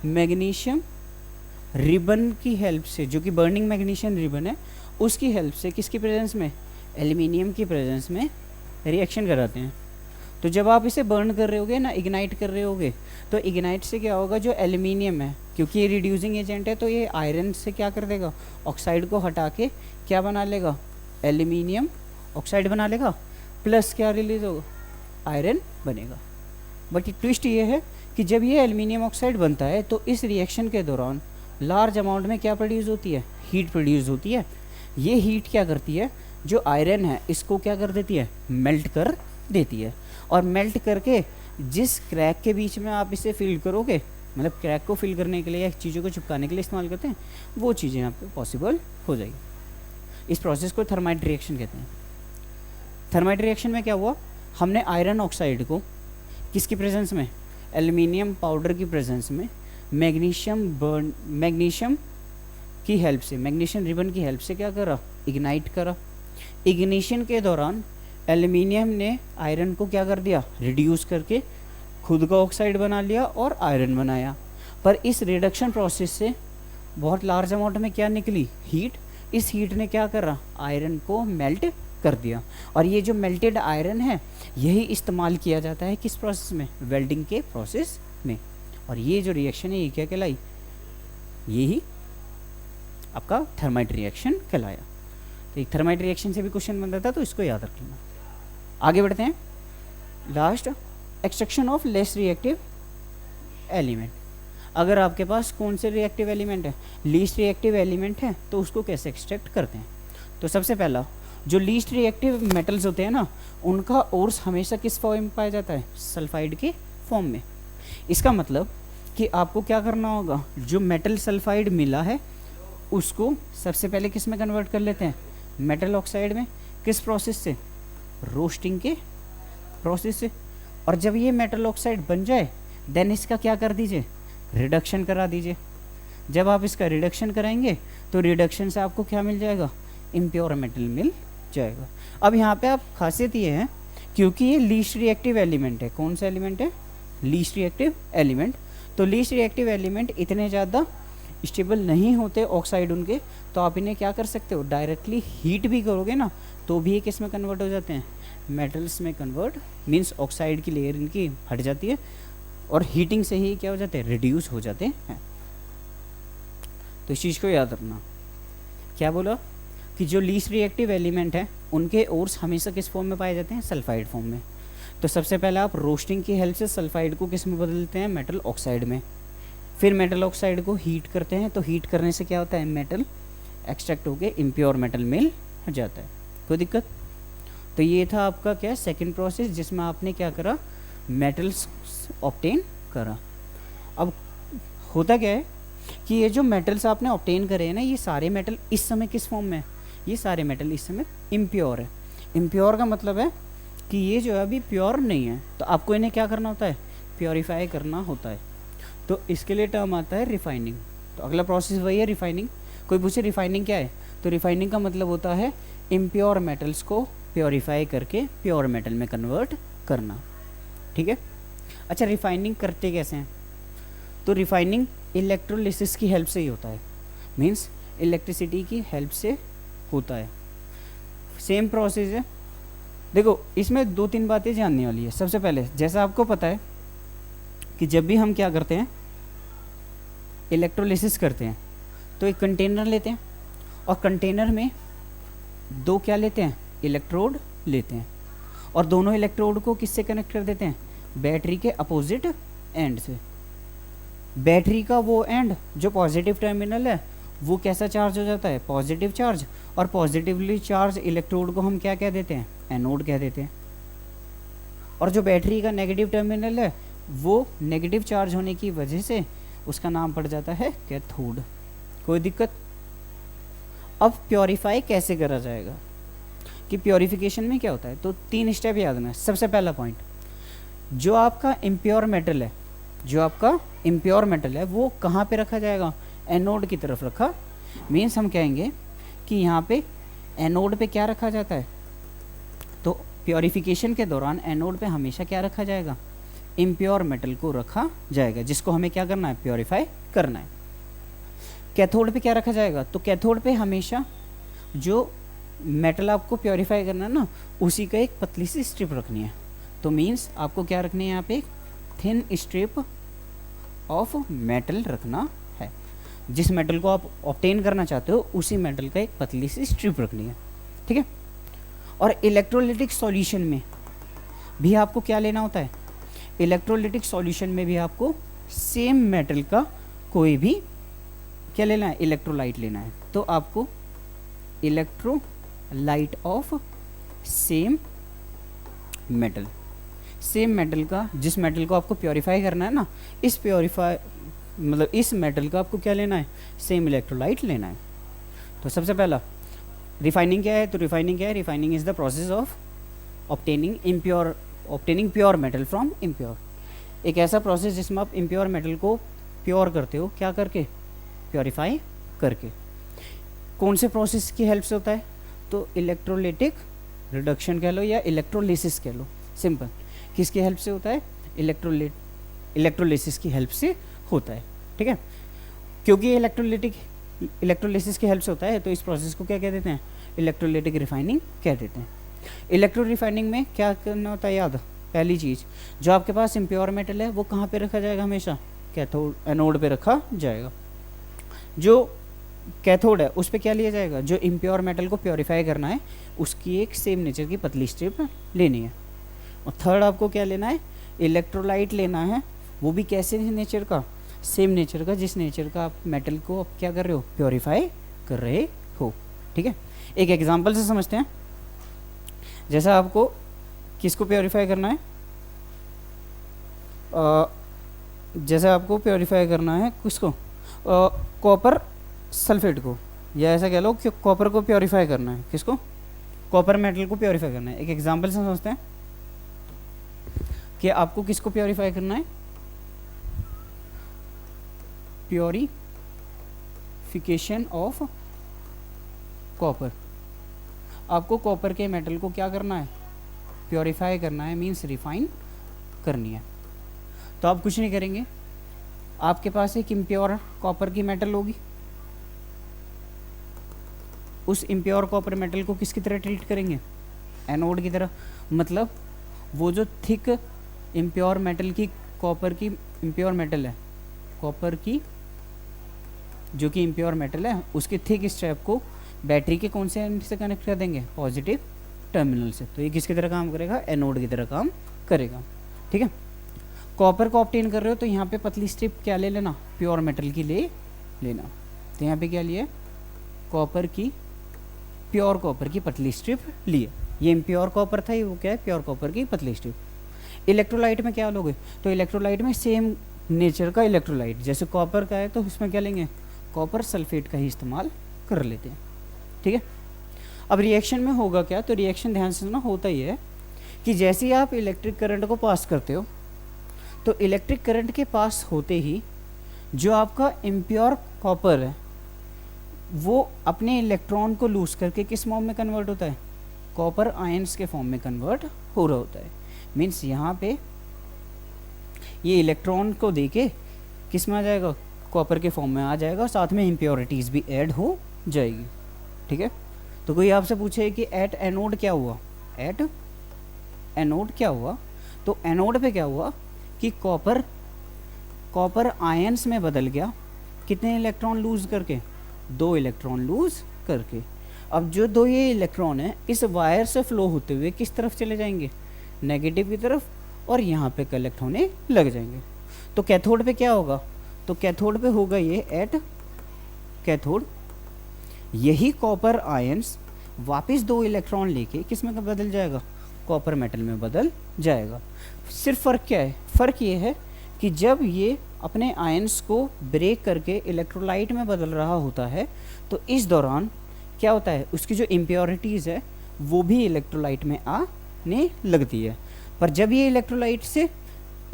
S1: मैग्नीशियम रिबन की हेल्प से, जो कि बर्निंग मैग्नीशियम रिबन है, उसकी हेल्प से किसकी प्रेजेंस में, एल्यूमिनियम की प्रेजेंस में रिएक्शन कराते हैं। तो जब आप इसे बर्न कर रहे होगे ना, इग्नाइट कर रहे होगे, तो इग्नाइट से क्या होगा, जो एल्यूमिनियम है, क्योंकि ये रिड्यूसिंग एजेंट है, तो ये आयरन से क्या कर देगा, ऑक्साइड को हटा के क्या बना लेगा, एल्यूमिनियम ऑक्साइड बना लेगा, प्लस क्या रिलीज होगा, आयरन बनेगा। बट ट्विस्ट ये है कि जब ये एल्यूमिनियम ऑक्साइड बनता है तो इस रिएक्शन के दौरान लार्ज अमाउंट में क्या प्रोड्यूस होती है, हीट प्रोड्यूस होती है। ये हीट क्या करती है, जो आयरन है इसको क्या कर देती है, मेल्ट कर देती है। और मेल्ट करके जिस क्रैक के बीच में आप इसे फिल करोगे, मतलब क्रैक को फिल करने के लिए या चीज़ों को चिपकाने के लिए इस्तेमाल करते हैं, वो चीज़ें आपको पॉसिबल हो जाएगी। इस प्रोसेस को थर्माइट रिएक्शन कहते हैं। थर्माइट रिएक्शन में क्या हुआ, हमने आयरन ऑक्साइड को किसकी प्रेजेंस में, एल्युमिनियम पाउडर की प्रेजेंस में मैग्नीशियम की हेल्प से, मैग्नीशियम रिबन की हेल्प से क्या करा, इग्नाइट करा। इग्निशन के दौरान एल्युमिनियम ने आयरन को क्या कर दिया, रिड्यूस करके खुद का ऑक्साइड बना लिया और आयरन बनाया। पर इस रिडक्शन प्रोसेस से बहुत लार्ज अमाउंट में क्या निकली, हीट। इस हीट ने क्या करा, आयरन को मेल्ट कर दिया। और ये जो मेल्टेड आयरन है यही इस्तेमाल किया जाता है किस प्रोसेस में, वेल्डिंग के प्रोसेस में। और ये जो रिएक्शन है ये क्या कहलाई, यही आपका थर्माइट रिएक्शन कहलाया। तो एक थर्माइट रिएक्शन से भी क्वेश्चन बनता था, तो इसको याद रख लेना। आगे बढ़ते हैं, last extraction of less reactive element. अगर आपके पास कौन से रिएक्टिव एलिमेंट है, लीस्ट रिएक्टिव एलिमेंट है, तो उसको कैसे एक्सट्रैक्ट करते हैं। तो सबसे पहला जो लीस्ट रिएक्टिव मेटल्स होते हैं ना, उनका ओर्स हमेशा किस फॉर्म में पाया जाता है, सल्फाइड के फॉर्म में। इसका मतलब कि आपको क्या करना होगा, जो मेटल सल्फाइड मिला है उसको सबसे पहले किस में कन्वर्ट कर लेते हैं, मेटल ऑक्साइड में। किस प्रोसेस से, रोस्टिंग के प्रोसेस से। और जब ये मेटल ऑक्साइड बन जाए देन इसका क्या कर दीजिए, रिडक्शन करा दीजिए। जब आप इसका रिडक्शन कराएंगे तो रिडक्शन से आपको क्या मिल जाएगा, इम्प्योर मेटल मिल जाएगा। अब यहाँ पे आप खासियत ये है, क्योंकि ये लीस्ट रिएक्टिव एलिमेंट है, कौन सा एलिमेंट है, लीस्ट रिएक्टिव एलिमेंट। तो लीस्ट रिएक्टिव एलिमेंट इतने ज़्यादा स्टेबल नहीं होते ऑक्साइड उनके, तो आप इन्हें क्या कर सकते हो, डायरेक्टली हीट भी करोगे ना तो भी ये किस में कन्वर्ट हो जाते हैं, मेटल्स में कन्वर्ट। मीन्स ऑक्साइड की लेयर इनकी हट जाती है और हीटिंग से ही क्या हो जाते हैं, रिड्यूस हो जाते हैं। तो इस चीज़ को याद रखना। क्या बोला कि जो लीस्ट रिएक्टिव एलिमेंट है उनके ओर्स हमेशा किस फॉर्म में पाए जाते हैं, सल्फाइड फॉर्म में। तो सबसे पहले आप रोस्टिंग की हेल्प से सल्फाइड को किस में बदलते हैं, मेटल ऑक्साइड में। फिर मेटल ऑक्साइड को हीट करते हैं, तो हीट करने से क्या होता है, मेटल एक्सट्रैक्ट होकर इम्प्योर मेटल मिल जाता है। कोई दिक्कत। तो ये था आपका क्या, सेकंड प्रोसेस, जिसमें आपने क्या करा, मेटल्स ऑब्टेन करा। अब होता क्या है कि ये जो मेटल्स आपने ऑब्टेन करे हैं ना, ये सारे मेटल इस समय किस फॉर्म में है, ये सारे मेटल इस समय इम्प्योर है। इम्प्योर का मतलब है कि ये जो है अभी प्योर नहीं है, तो आपको इन्हें क्या करना होता है, प्योरीफाई करना होता है। तो इसके लिए टर्म आता है रिफाइनिंग। तो अगला प्रोसेस वही है, रिफाइनिंग। कोई पूछे रिफाइनिंग क्या है, तो रिफाइनिंग का मतलब होता है इम्प्योर मेटल्स को प्योरीफाई करके प्योर मेटल में कन्वर्ट करना। ठीक है। अच्छा, रिफाइनिंग करते कैसे हैं, तो रिफाइनिंग इलेक्ट्रोलिसिस की हेल्प से ही होता है। मीन्स इलेक्ट्रिसिटी की हेल्प से होता है। सेम प्रोसेस है। देखो इसमें दो तीन बातें जानने वाली है। सबसे पहले जैसा आपको पता है कि जब भी हम क्या करते हैं, इलेक्ट्रोलिसिस करते हैं, तो एक कंटेनर लेते हैं और कंटेनर में दो क्या लेते हैं, इलेक्ट्रोड लेते हैं। और दोनों इलेक्ट्रोड को किससे कनेक्ट कर देते हैं, बैटरी के अपोजिट एंड से। बैटरी का वो एंड जो पॉजिटिव टर्मिनल है वो कैसा चार्ज हो जाता है, पॉजिटिव चार्ज। और पॉजिटिवली चार्ज इलेक्ट्रोड को हम क्या कह देते हैं, एनोड कह देते हैं। और जो बैटरी का नेगेटिव टर्मिनल है वो नेगेटिव चार्ज होने की वजह से उसका नाम पड़ जाता है कैथोड। कोई दिक्कत। अब प्योरीफाई कैसे करा जाएगा, कि प्योरीफिकेशन में क्या होता है, तो तीन स्टेप याद रखना। सबसे पहला पॉइंट, जो आपका इम्प्योर मेटल है, जो आपका इम्प्योर मेटल है वो कहाँ पे रखा जाएगा, एनोड की तरफ रखा। मीन्स हम कहेंगे कि यहाँ पे एनोड पे क्या रखा जाता है, तो प्योरीफिकेशन के दौरान एनोड पे हमेशा क्या रखा जाएगा, इम्प्योर मेटल को रखा जाएगा, जिसको हमें क्या करना है, प्योरीफाई करना है। कैथोड पे क्या रखा जाएगा, तो कैथोड पे हमेशा जो मेटल आपको प्योरीफाई करना है ना, उसी का एक पतली सी स्ट्रिप रखनी है। तो मीन्स आपको क्या रखनी है, यहाँ पे थिन स्ट्रिप ऑफ मेटल रखना है। जिस मेटल को आप ऑब्टेन करना चाहते हो उसी मेटल का एक पतली सी स्ट्रिप रखनी है। ठीक है। और इलेक्ट्रोलिटिक सॉल्यूशन में भी आपको क्या लेना होता है, इलेक्ट्रोलिटिक सॉल्यूशन में भी आपको सेम मेटल का कोई भी क्या लेना है, इलेक्ट्रोलाइट लेना है। तो आपको electrolyte of same metal, same metal का, जिस मेटल को आपको प्योरीफाई करना है ना, इस प्योरीफाई मतलब इस मेटल का आपको क्या लेना है, सेम इलेक्ट्रोलाइट लेना है। तो सबसे पहला रिफाइनिंग क्या है, तो रिफाइनिंग क्या है, refining is the process of obtaining impure obtaining pure metal from impure, एक ऐसा प्रोसेस जिसमें आप इम्प्योर मेटल को प्योर करते हो, क्या करके, प्योरीफाई करके। कौन से प्रोसेस की हेल्प से होता है, तो इलेक्ट्रोलिटिक रिडक्शन कह लो या इलेक्ट्रोलिसिस कह लो, सिंपल। किसकी हेल्प से होता है, इलेक्ट्रोलिसिस की हेल्प से होता है, ठीक है। क्योंकि ये इलेक्ट्रोलिसिस की हेल्प से होता है तो इस प्रोसेस को क्या कह देते हैं, इलेक्ट्रोलिटिक रिफाइनिंग कह देते हैं। इलेक्ट्रो रिफाइनिंग में क्या करना होता है, याद, पहली चीज़, जो आपके पास इम्प्योर मेटल है वो कहाँ पे रखा जाएगा, हमेशा कैथोड एनोड पे रखा जाएगा। जो कैथोड है उस पर क्या लिया जाएगा, जो इम्प्योर मेटल को प्योरीफाई करना है उसकी एक सेम नेचर की पतली स्ट्रिप लेनी है। और थर्ड आपको क्या लेना है, इलेक्ट्रोलाइट लेना है, वो भी कैसे नेचर का, सेम नेचर का, जिस नेचर का आप मेटल को आप क्या कर रहे हो, प्योरीफाई कर रहे हो, ठीक है। एक एग्जांपल से समझते हैं। जैसा आपको किसको प्योरीफाई करना है, जैसे आपको प्योरीफाई करना है किसको, कॉपर सल्फेट को, या ऐसा कह लो कि कॉपर को प्योरीफाई करना है, किसको, कॉपर मेटल को प्योरीफाई करना है। एक एग्जांपल से समझते हैं कि आपको किसको प्योरीफाई करना है, प्योरीफिकेशन ऑफ कॉपर। आपको कॉपर के मेटल को क्या करना है, प्योरीफाई करना है, मीन्स रिफाइन करनी है। तो आप कुछ नहीं करेंगे, आपके पास एक इम्प्योर कॉपर की मेटल होगी, उस इम्प्योर कॉपर मेटल को किसकी तरह ट्रीट करेंगे, एनोड की तरह। मतलब वो जो थिक इम्प्योर मेटल की, कॉपर की इम्प्योर मेटल है, कॉपर की जो कि इम्प्योर मेटल है, उसके थिक स्ट्रैप को बैटरी के कौन से एंड से कनेक्ट कर देंगे, पॉजिटिव टर्मिनल से। तो ये किसकी तरह काम करेगा, एनोड की तरह काम करेगा, ठीक है। कॉपर को ऑब्टेन कर रहे हो तो यहाँ पे पतली स्ट्रिप क्या ले लेना, प्योर मेटल की ले लेना। तो यहाँ पे क्या लिए, कॉपर की, प्योर कॉपर की पतली स्ट्रिप लिए। ये इम्प्योर कॉपर था, ये वो क्या है, प्योर कॉपर की पतली स्ट्रिप। इलेक्ट्रोलाइट में क्या लोगे, तो इलेक्ट्रोलाइट में सेम नेचर का इलेक्ट्रोलाइट, जैसे कॉपर का है तो इसमें क्या लेंगे, कॉपर सल्फेट का ही इस्तेमाल कर लेते हैं, ठीक है। अब रिएक्शन में होगा क्या, तो रिएक्शन ध्यान से सुनना, होता ही है कि जैसे ही आप इलेक्ट्रिक करंट को पास करते हो तो इलेक्ट्रिक करंट के पास होते ही जो आपका इम्प्योर कॉपर है वो अपने इलेक्ट्रॉन को लूज करके किस फॉर्म में कन्वर्ट होता है, कॉपर आयंस के फॉर्म में कन्वर्ट हो रहा होता है। मीन्स यहाँ पे ये इलेक्ट्रॉन को देके किस में आ जाएगा, कॉपर के फॉर्म में आ जाएगा, साथ में इम्प्योरिटीज़ भी ऐड हो जाएगी, ठीक है। तो कोई आपसे पूछे कि एट एनोड क्या हुआ, एट एनोड क्या हुआ, तो एनोड पे क्या हुआ कि कॉपर आयंस में बदल गया, कितने इलेक्ट्रॉन लूज करके, 2 इलेक्ट्रॉन लूज करके। अब जो 2 ये इलेक्ट्रॉन है इस वायर से फ्लो होते हुए किस तरफ चले जाएंगे, नेगेटिव की तरफ, और यहाँ पे कलेक्ट होने लग जाएंगे। तो कैथोड पे क्या होगा, तो कैथोड पे होगा ये एट कैथोड, यही कॉपर आयंस वापस 2 इलेक्ट्रॉन लेके किस में बदल जाएगा, कॉपर मेटल में बदल जाएगा। सिर्फ फ़र्क क्या है, फ़र्क ये है कि जब ये अपने आयंस को ब्रेक करके इलेक्ट्रोलाइट में बदल रहा होता है तो इस दौरान क्या होता है, उसकी जो इम्प्योरिटीज़ है वो भी इलेक्ट्रोलाइट में आने लगती है। पर जब ये इलेक्ट्रोलाइट से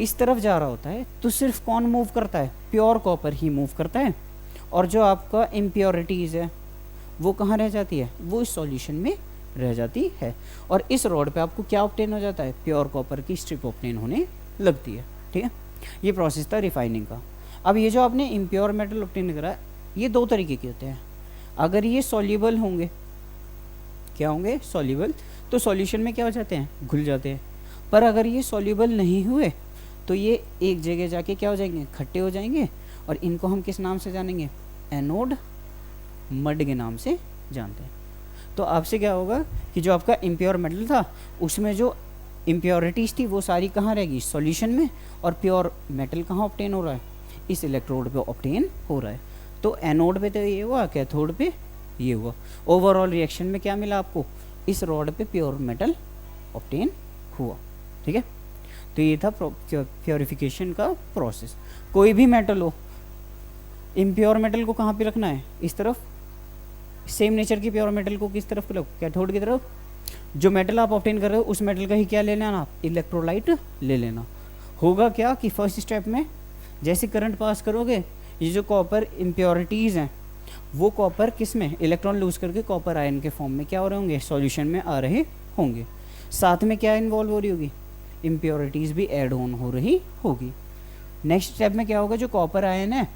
S1: इस तरफ जा रहा होता है तो सिर्फ कौन मूव करता है, प्योर कॉपर ही मूव करता है, और जो आपका इम्प्योरिटीज़ है वो कहाँ रह जाती है, वो इस सॉल्यूशन में रह जाती है। और इस रॉड पे आपको क्या ऑब्टेन हो जाता है, प्योर कॉपर की स्ट्रिप ऑब्टेन होने लगती है, ठीक है। ये प्रोसेस था रिफाइनिंग का। अब ये जो आपने इम्प्योर मेटल ऑब्टेन करा, ये 2 तरीके के होते हैं। अगर ये सॉल्युबल होंगे, क्या होंगे, सॉल्युबल, तो सॉल्यूशन में क्या हो जाते हैं, घुल जाते हैं। पर अगर ये सॉल्युबल नहीं हुए तो ये एक जगह जाके क्या हो जाएंगे, खट्टे हो जाएंगे, और इनको हम किस नाम से जानेंगे, एनोड मड के नाम से जानते हैं। तो आपसे क्या होगा कि जो आपका इम्प्योर मेटल था उसमें जो इम्प्योरिटीज़ थी वो सारी कहाँ रहेगी, सॉल्यूशन में, और प्योर मेटल कहाँ ऑब्टेन हो रहा है, इस इलेक्ट्रोड पे ऑब्टेन हो रहा है। तो एनोड पे तो ये हुआ, कैथोड पे ये हुआ। ओवरऑल रिएक्शन में क्या मिला आपको, इस रॉड पे प्योर मेटल ऑब्टेन हुआ, ठीक है। तो ये था प्योरिफिकेशन का प्रोसेस। कोई भी मेटल हो, इम्प्योर मेटल को कहाँ पे रखना है, इस तरफ, सेम नेचर की प्योर मेटल को किस तरफ रखो, कैथोड की तरफ। जो मेटल आप ऑब्टेन कर रहे हो उस मेटल का ही क्या ले लेना, आप इलेक्ट्रोलाइट ले लेना। होगा क्या कि फर्स्ट स्टेप में जैसे करंट पास करोगे, ये जो कॉपर इम्प्योरिटीज़ हैं वो कॉपर किस में, इलेक्ट्रॉन लूज करके कॉपर आयन के फॉर्म में क्या हो रहे होंगे, सॉल्यूशन में आ रहे होंगे। साथ में क्या इन्वॉल्व हो रही होगी, इम्प्योरिटीज़ भी ऐड ऑन हो रही होगी। नेक्स्ट स्टेप में क्या होगा, जो कॉपर आयन है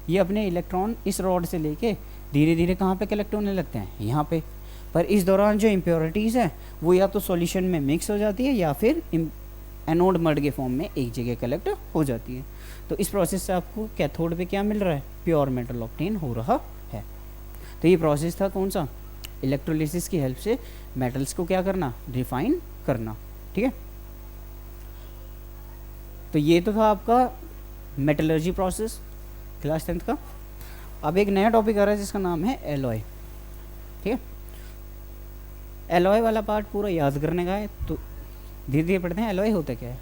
S1: ये अपने इलेक्ट्रॉन इस रॉड से लेके धीरे धीरे कहाँ पे कलेक्ट होने लगते हैं, यहाँ पे। पर इस दौरान जो इम्प्योरिटीज़ है वो या तो सॉल्यूशन में मिक्स हो जाती है या फिर एनोड मड के फॉर्म में एक जगह कलेक्ट हो जाती है। तो इस प्रोसेस से आपको कैथोड पे क्या मिल रहा है, प्योर मेटल ऑब्टेन हो रहा है। तो ये प्रोसेस था कौन सा, इलेक्ट्रोलिसिस की हेल्प से मेटल्स को क्या करना, रिफाइन करना। ठीक है, तो ये तो था आपका मेटलर्जी प्रोसेस क्लास 10th का। अब एक नया टॉपिक आ रहा है जिसका नाम है एलॉय। ठीक है, एलॉय वाला पार्ट पूरा याद करने का है, तो धीरे धीरे पढ़ते हैं एलॉय होता क्या है।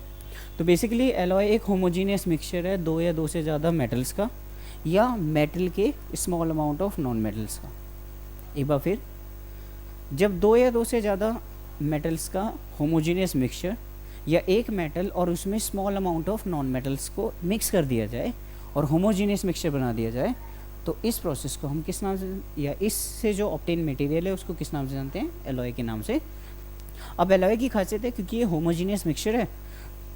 S1: तो बेसिकली एलॉय एक होमोजीनियस मिक्सचर है दो या दो से ज़्यादा मेटल्स का या मेटल के small amount of non metals का। एक बार फिर, जब दो या दो से ज़्यादा मेटल्स का होमोजीनियस मिक्सचर या एक मेटल और उसमें small amount of non metals को मिक्स कर दिया जाए और होमोजीनियस मिक्सचर बना दिया जाए, तो इस प्रोसेस को हम किस नाम से, या इससे जो ऑब्टेन मटेरियल है उसको किस नाम से जानते हैं, एलॉय के नाम से। अब एलॉय की खासियत है क्योंकि ये होमोजीनियस मिक्सचर है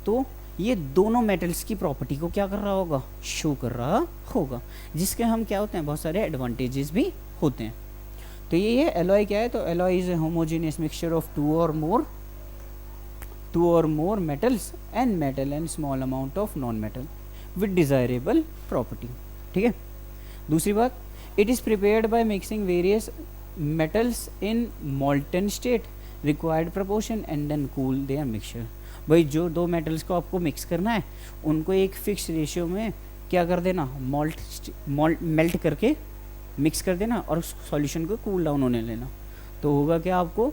S1: तो ये दोनों मेटल्स की प्रॉपर्टी को क्या कर रहा होगा, शो कर रहा होगा, जिसके हम क्या होते हैं, बहुत सारे एडवांटेजेस भी होते हैं। तो ये एलॉय क्या है, तो alloy is a homogeneous mixture of two or more metals and metal and small amount of non metal with desirable property. ठीक है, दूसरी बात, it is prepared by mixing various metals in molten state required proportion and then cool their mixture. भाई जो दो metals को आपको mix करना है उनको एक फिक्स रेशियो में क्या कर देना, मेल्ट करके मिक्स कर देना और उस सॉल्यूशन को कूल डाउन होने लेना, तो होगा क्या, आपको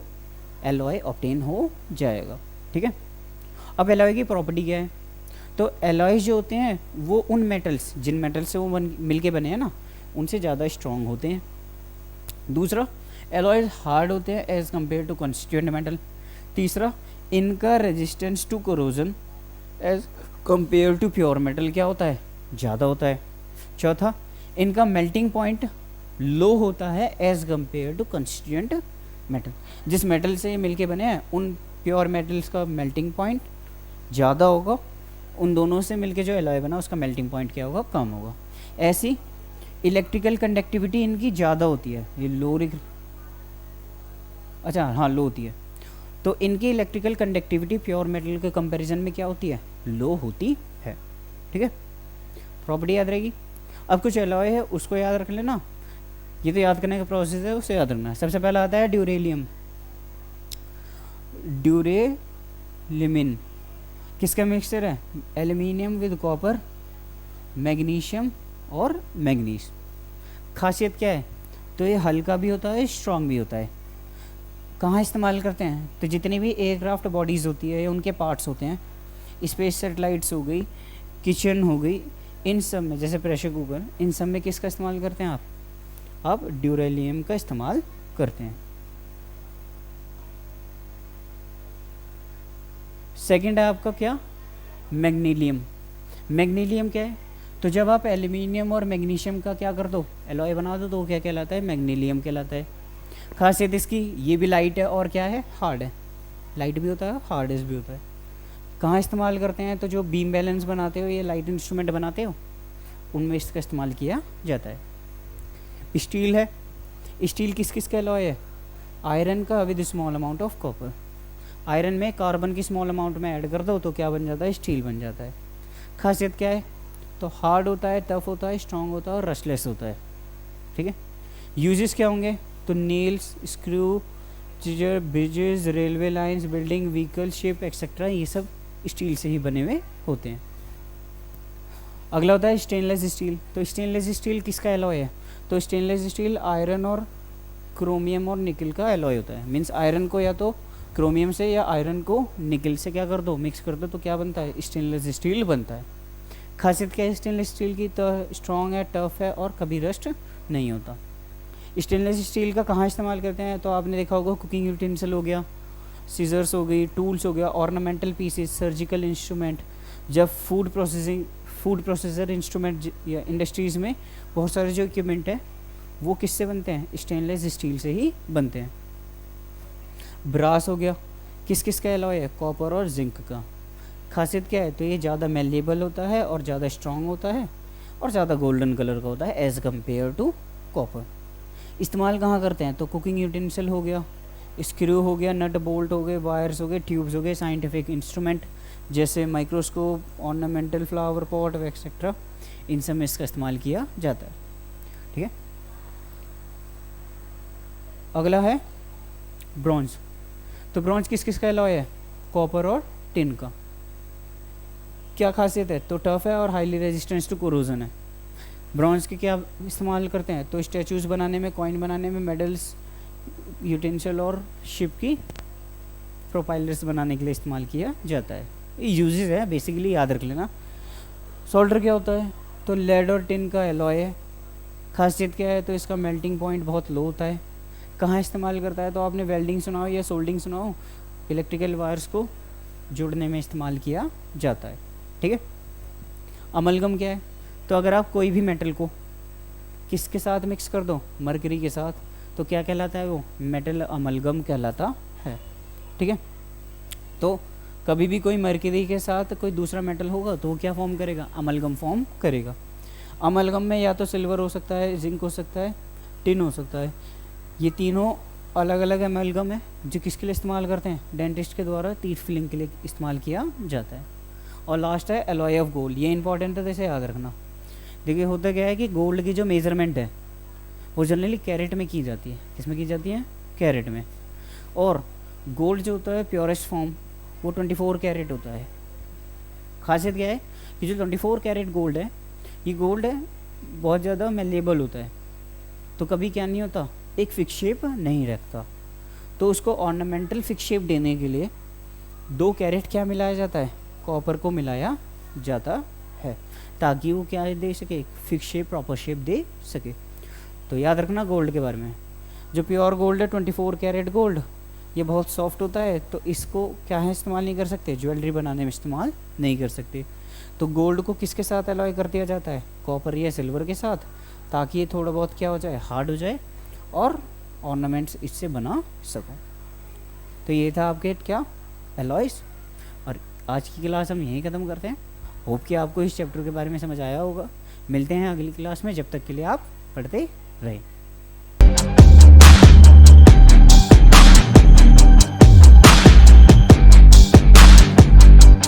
S1: एलॉय ऑब्टेन हो जाएगा। ठीक है, अब एलॉय की प्रॉपर्टी क्या है, तो एलॉयज जो होते हैं वो उन मेटल्स, जिन मेटल से वो मिल के बने हैं ना, उनसे ज़्यादा स्ट्रॉन्ग होते हैं। दूसरा, एलॉयज हार्ड होते हैं as compare to constituent metal. तीसरा, इनका resistance to corrosion as compare to pure metal क्या होता है, ज़्यादा होता है। चौथा, इनका मेल्टिंग पॉइंट लो होता है as compare to constituent metal. जिस मेटल से ये मिलके बने हैं उन प्योर मेटल्स का मेल्टिंग पॉइंट ज़्यादा होगा, उन दोनों से मिलके जो एलॉय बना उसका मेल्टिंग पॉइंट क्या होगा, कम होगा। ऐसी इलेक्ट्रिकल कंडक्टिविटी इनकी ज़्यादा होती है, ये लो होती है, तो इनकी इलेक्ट्रिकल कंडक्टिविटी प्योर मेटल के कंपैरिजन में क्या होती है, लो होती है। ठीक है, प्रॉपर्टी याद रहेगी। अब कुछ एलॉय है उसको याद रख लेना, ये तो याद करने का प्रोसेस है, उसे याद रखना है। सबसे पहला आता है ड्यूरेलियम। ड्यूरेलिमिन किसका मिक्सचर है, एल्यूमिनियम विद कॉपर, मैग्नीशियम और मैग्नीज। खासियत क्या है, तो ये हल्का भी होता है, स्ट्रॉन्ग भी होता है। कहाँ इस्तेमाल करते हैं, तो जितनी भी एयरक्राफ्ट बॉडीज़ होती है या उनके पार्ट्स होते हैं, स्पेस सेटेलाइट्स हो गई, किचन हो गई, इन सब में, जैसे प्रेशर कुकर, इन सब में किसका इस्तेमाल करते हैं आप ड्यूरेलियम का इस्तेमाल करते हैं। सेकंड है आपका क्या, मैग्नीलियम। मैग्नीलियम क्या है, तो जब आप एल्यूमिनियम और मैग्नीशियम का क्या कर दो, एलॉय बना दो, तो वो क्या कहलाता है, मैग्नीलियम कहलाता है। खासियत इसकी, ये भी लाइट है और क्या है, हार्ड है। लाइट भी होता है, हार्डेस्ट भी होता है। कहाँ इस्तेमाल करते हैं, तो जो बीम बैलेंस बनाते हो, ये लाइट इंस्ट्रूमेंट बनाते हो, उनमें इसका इस्तेमाल किया जाता है। स्टील है, स्टील किस किस का एलॉय है, आयरन का with small amount of copper. Iron में कार्बन की स्मॉल अमाउंट में ऐड कर दो तो क्या बन जाता है, स्टील बन जाता है। खासियत क्या है, तो हार्ड होता है, टफ होता है, स्ट्रॉन्ग होता है और रस्टलेस होता है। ठीक है, यूजेस क्या होंगे, तो nails, screw, chisel, bridges, railway lines, building, vehicle, ship etcetera, ये सब स्टील से ही बने हुए होते हैं। अगला होता है स्टेनलेस स्टील। तो स्टेनलेस स्टील किसका एलॉय है, तो स्टेनलेस स्टील आयरन और क्रोमियम और निकल का एलॉय होता है। मीन्स आयरन को या तो क्रोमियम से या आयरन को निकल से क्या कर दो, मिक्स कर दो, तो क्या बनता है, स्टेनलेस स्टील बनता है। खासियत क्या है स्टेनलेस स्टील की, तो स्ट्रॉन्ग है, टफ है और कभी रस्ट नहीं होता। स्टेनलेस स्टील का कहाँ इस्तेमाल करते हैं, तो आपने देखा होगा कुकिंग यूटेंसिल हो गया, सीजर्स हो गई, टूल्स हो गया, ऑर्नामेंटल पीसेस, सर्जिकल इंस्ट्रूमेंट। जब फूड प्रोसेसर इंस्ट्रूमेंट या इंडस्ट्रीज़ में बहुत सारे जो इक्विपमेंट है वो किससे बनते हैं, स्टेनलेस स्टील से ही बनते हैं। ब्रास हो गया, किस किस का एलॉय है, कॉपर और जिंक का। खासियत क्या है, तो ये ज़्यादा मेलेबल होता है और ज़्यादा स्ट्रॉन्ग होता है और ज़्यादा गोल्डन कलर का होता है एज़ कम्पेयर टू कॉपर। इस्तेमाल कहाँ करते हैं, तो कुकिंग यूटेंसिल हो गया, स्क्रू हो गया, नट बोल्ट हो गए, वायर्स हो गए, ट्यूब्स हो गए, साइंटिफिक इंस्ट्रूमेंट जैसे microscope, ornamental flower pot etcetera, इन सब में इसका इस्तेमाल किया जाता है। ठीक है, अगला है ब्रॉन्ज। तो ब्रॉन्ज किस किस का एलॉय है, कॉपर और टिन का। क्या खासियत है, तो टफ है और हाईली रेजिस्टेंस टू कोरोजन है। ब्रॉन्ज के क्या इस्तेमाल करते हैं, तो स्टैचूज बनाने में, कॉइन बनाने में, मेडल्स, यूटेंसिल और शिप की प्रोपाइलर्स बनाने के लिए इस्तेमाल किया जाता है। ये यूजेस है बेसिकली, याद रख लेना। सोल्डर क्या होता है, तो लेड और टिन का एलॉय है। खासियत क्या है, तो इसका मेल्टिंग पॉइंट बहुत लो होता है। कहाँ इस्तेमाल करता है, तो आपने वेल्डिंग सुना हो या सोल्डिंग सुना हो, इलेक्ट्रिकल वायर्स को जोड़ने में इस्तेमाल किया जाता है। ठीक है, अमलगम क्या है, तो अगर आप कोई भी मेटल को किसके साथ मिक्स कर दो, मरकरी के साथ, तो क्या कहलाता है, वो मेटल अमलगम कहलाता है। ठीक है, तो कभी भी कोई मरकरी के साथ कोई दूसरा मेटल होगा तो वो क्या फॉर्म करेगा, अमलगम फॉर्म करेगा। अमलगम में या तो सिल्वर हो सकता है, जिंक हो सकता है, टिन हो सकता है। ये तीनों अलग अलग अमलगम है जो किसके लिए इस्तेमाल करते हैं, डेंटिस्ट के द्वारा टीथ फिलिंग के लिए इस्तेमाल किया जाता है। और लास्ट है एलॉय ऑफ गोल्ड। ये इंपॉर्टेंट है, तो इसे याद रखना। देखिए होता क्या है कि गोल्ड की जो मेज़रमेंट है वो जनरली कैरेट में की जाती है। किस में की जाती है, कैरेट में। और गोल्ड जो होता है प्योरेस्ट फॉर्म वो 24 कैरेट होता है। खासियत क्या है कि जो 24 कैरेट गोल्ड है, ये गोल्ड है बहुत ज़्यादा मेलेबल होता है, तो कभी क्या नहीं होता, एक फिक्स शेप नहीं रखता। तो उसको ऑर्नामेंटल फिक्स शेप देने के लिए 2 कैरेट क्या मिलाया जाता है, कॉपर को मिलाया जाता है, ताकि वो क्या दे सके, फिक्स शेप, प्रॉपर शेप दे सके। तो याद रखना गोल्ड के बारे में। जो प्योर गोल्ड है 24 कैरेट गोल्ड, ये बहुत सॉफ्ट होता है, तो इसको क्या है इस्तेमाल नहीं कर सकते, ज्वेलरी बनाने में इस्तेमाल नहीं कर सकते। तो गोल्ड को किसके साथ एलॉय कर दिया जाता है, कॉपर या सिल्वर के साथ, ताकि ये थोड़ा बहुत क्या हो जाए, हार्ड हो जाए और ऑर्नामेंट्स इससे बना सको। तो ये था आपके क्या एलॉयस। और आज की क्लास हम यहीं ख़त्म करते हैं। होप कि आपको इस चैप्टर के बारे में समझ आया होगा। मिलते हैं अगली क्लास में, जब तक के लिए आप पढ़ते रहें।